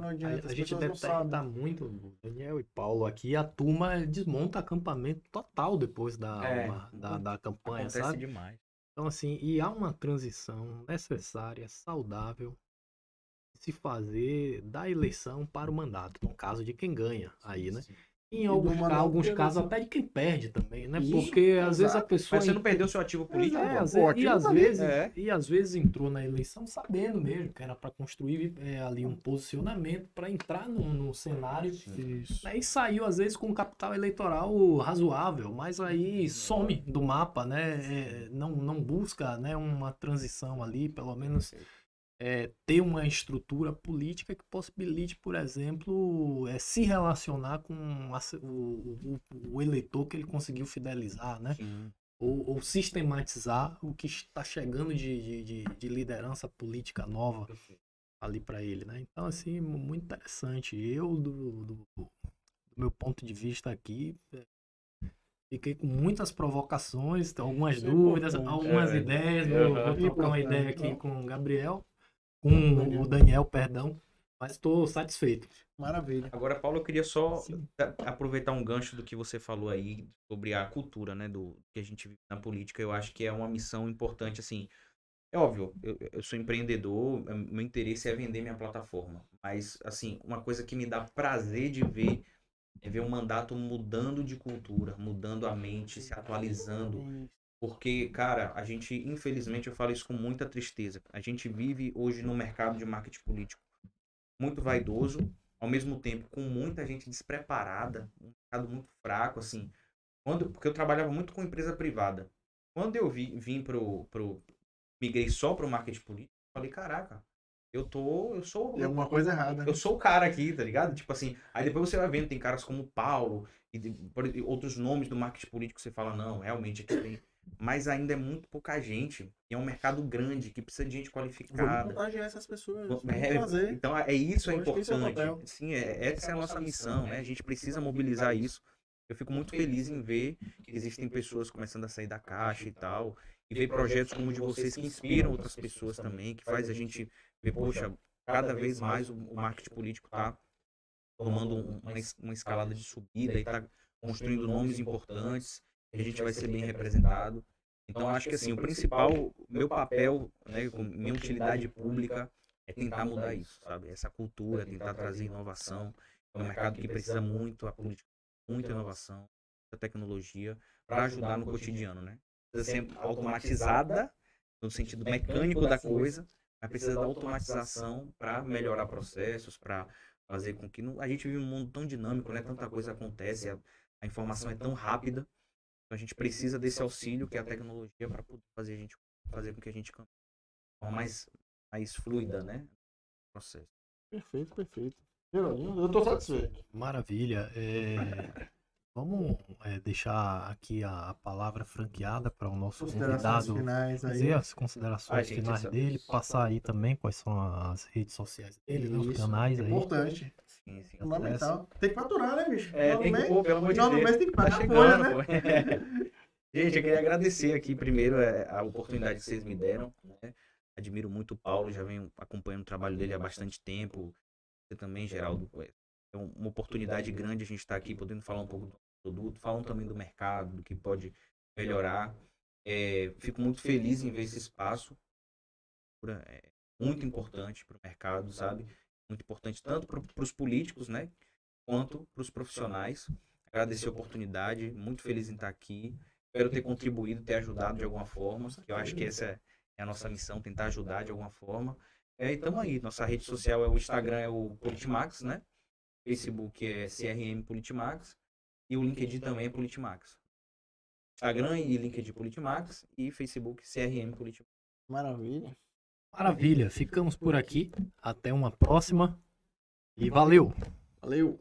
a gente detecta muito, Daniel e Paulo aqui, a turma desmonta acampamento total depois da campanha, acontece sabe? demais. Então, assim, e há uma transição necessária, saudável, de se fazer da eleição para o mandato, no caso de quem ganha aí, né? Em do manual alguns de casos eleição. até de quem perde também, né? Isso, Porque às vezes a exato. pessoa... Mas você não perdeu seu ativo político? É, pô? às Pô, vezes, aquilo ali- É. às vezes entrou na eleição sabendo mesmo que era para construir ali um posicionamento para entrar no cenário, Isso. né? E saiu às vezes com um capital eleitoral razoável, mas aí some do mapa, né? Não busca, né, uma transição ali, pelo menos ter uma estrutura política que possibilite, por exemplo, se relacionar com o eleitor que ele conseguiu fidelizar, né? Sim. Ou sistematizar o que está chegando de liderança política nova ali para ele, né? Então, assim, muito interessante. Eu, do meu ponto de vista aqui, fiquei com muitas provocações, algumas Isso é dúvidas, importante. algumas ideias. Vou trocar uma Importante, ideia aqui não? com o Gabriel, com o Daniel, perdão, mas estou satisfeito. Maravilha. Agora, Paulo, eu queria só Sim. aproveitar um gancho do que você falou aí sobre a cultura, né, do que a gente vive na política. Eu acho que é uma missão importante, assim. É óbvio, eu sou empreendedor, meu interesse é vender minha plataforma. Mas, assim, uma coisa que me dá prazer de ver é ver o mandato mudando de cultura, mudando a mente, se atualizando. Porque, cara, a gente, infelizmente, eu falo isso com muita tristeza. A gente vive hoje no mercado de marketing político muito vaidoso, ao mesmo tempo com muita gente despreparada, um mercado muito fraco, assim. Porque eu trabalhava muito com empresa privada. Quando eu vim migrei só pro marketing político, falei, caraca, Tem alguma coisa errada. eu sou o cara aqui, tá ligado? Tipo assim, aí depois você vai vendo, tem caras como o Paulo e outros nomes do marketing político, você fala, não, realmente aqui tem. Mas ainda é muito pouca gente. E é um mercado grande que precisa de gente Vamos qualificada. contagiar essas pessoas. Vamos É, fazer. então isso é Eu acho que esse é o importante. papel. Sim, essa é a nossa missão, né? A gente precisa mobilizar isso. Eu fico muito feliz em ver que existem pessoas começando a sair da caixa e tal, e ver projetos como o de vocês que inspiram outras pessoas também, que faz a gente ver, poxa, cada vez mais o marketing político está tomando uma escalada de subida e está construindo nomes importantes, e a gente vai ser bem representado. Então, acho que assim, o principal, meu papel, né, com minha utilidade pública é tentar mudar isso, sabe? Essa cultura, tentar trazer inovação. É um mercado que precisa muito, a política, muita inovação, muita tecnologia para ajudar no cotidiano, né? Precisa ser automatizada no sentido mecânico da coisa, mas precisa da automatização para melhorar processos, para fazer com que a gente vive um mundo tão dinâmico, né? Tanta coisa acontece, a informação é tão rápida. Então a gente precisa desse auxílio que é a tecnologia para poder fazer com que a gente campe de forma mais fluida, né? Processo. Perfeito, perfeito. Geraldinho, eu tô satisfeito. Maravilha. Vamos deixar aqui a palavra franqueada para o nosso Considerações convidado finais aí. fazer as considerações gente, finais dele, passar aí também quais são as redes sociais dele, né, os Isso, canais aí. importante. Sim, sim. Fundamental. Tem que faturar, né, bicho? Tem que, pô, pelo amor de Final do Deus. mês tem que Tá pagar a chegando, folha, né? pô. Gente, eu queria agradecer aqui primeiro a oportunidade que vocês me deram, né? Admiro muito o Paulo, já venho acompanhando o trabalho dele há bastante tempo. Você também, Geraldo. É uma oportunidade grande a gente estar aqui podendo falar um pouco do produto, falando também do mercado, do que pode melhorar. Fico muito feliz em ver esse espaço. É muito importante para o mercado, sabe? Muito importante tanto para os políticos, né? Quanto para os profissionais. Agradecer a oportunidade, muito feliz em estar aqui. Espero ter contribuído, ter ajudado de alguma forma, que eu acho que essa é a nossa missão, tentar ajudar de alguma forma. E estamos aí, nossa rede social o Instagram é o Politimax, né? Facebook é CRM Politimax e o LinkedIn também é Politimax. Instagram e LinkedIn Politimax e Facebook CRM Politimax. Maravilha. Maravilha, ficamos por aqui. Até uma próxima e valeu! Valeu.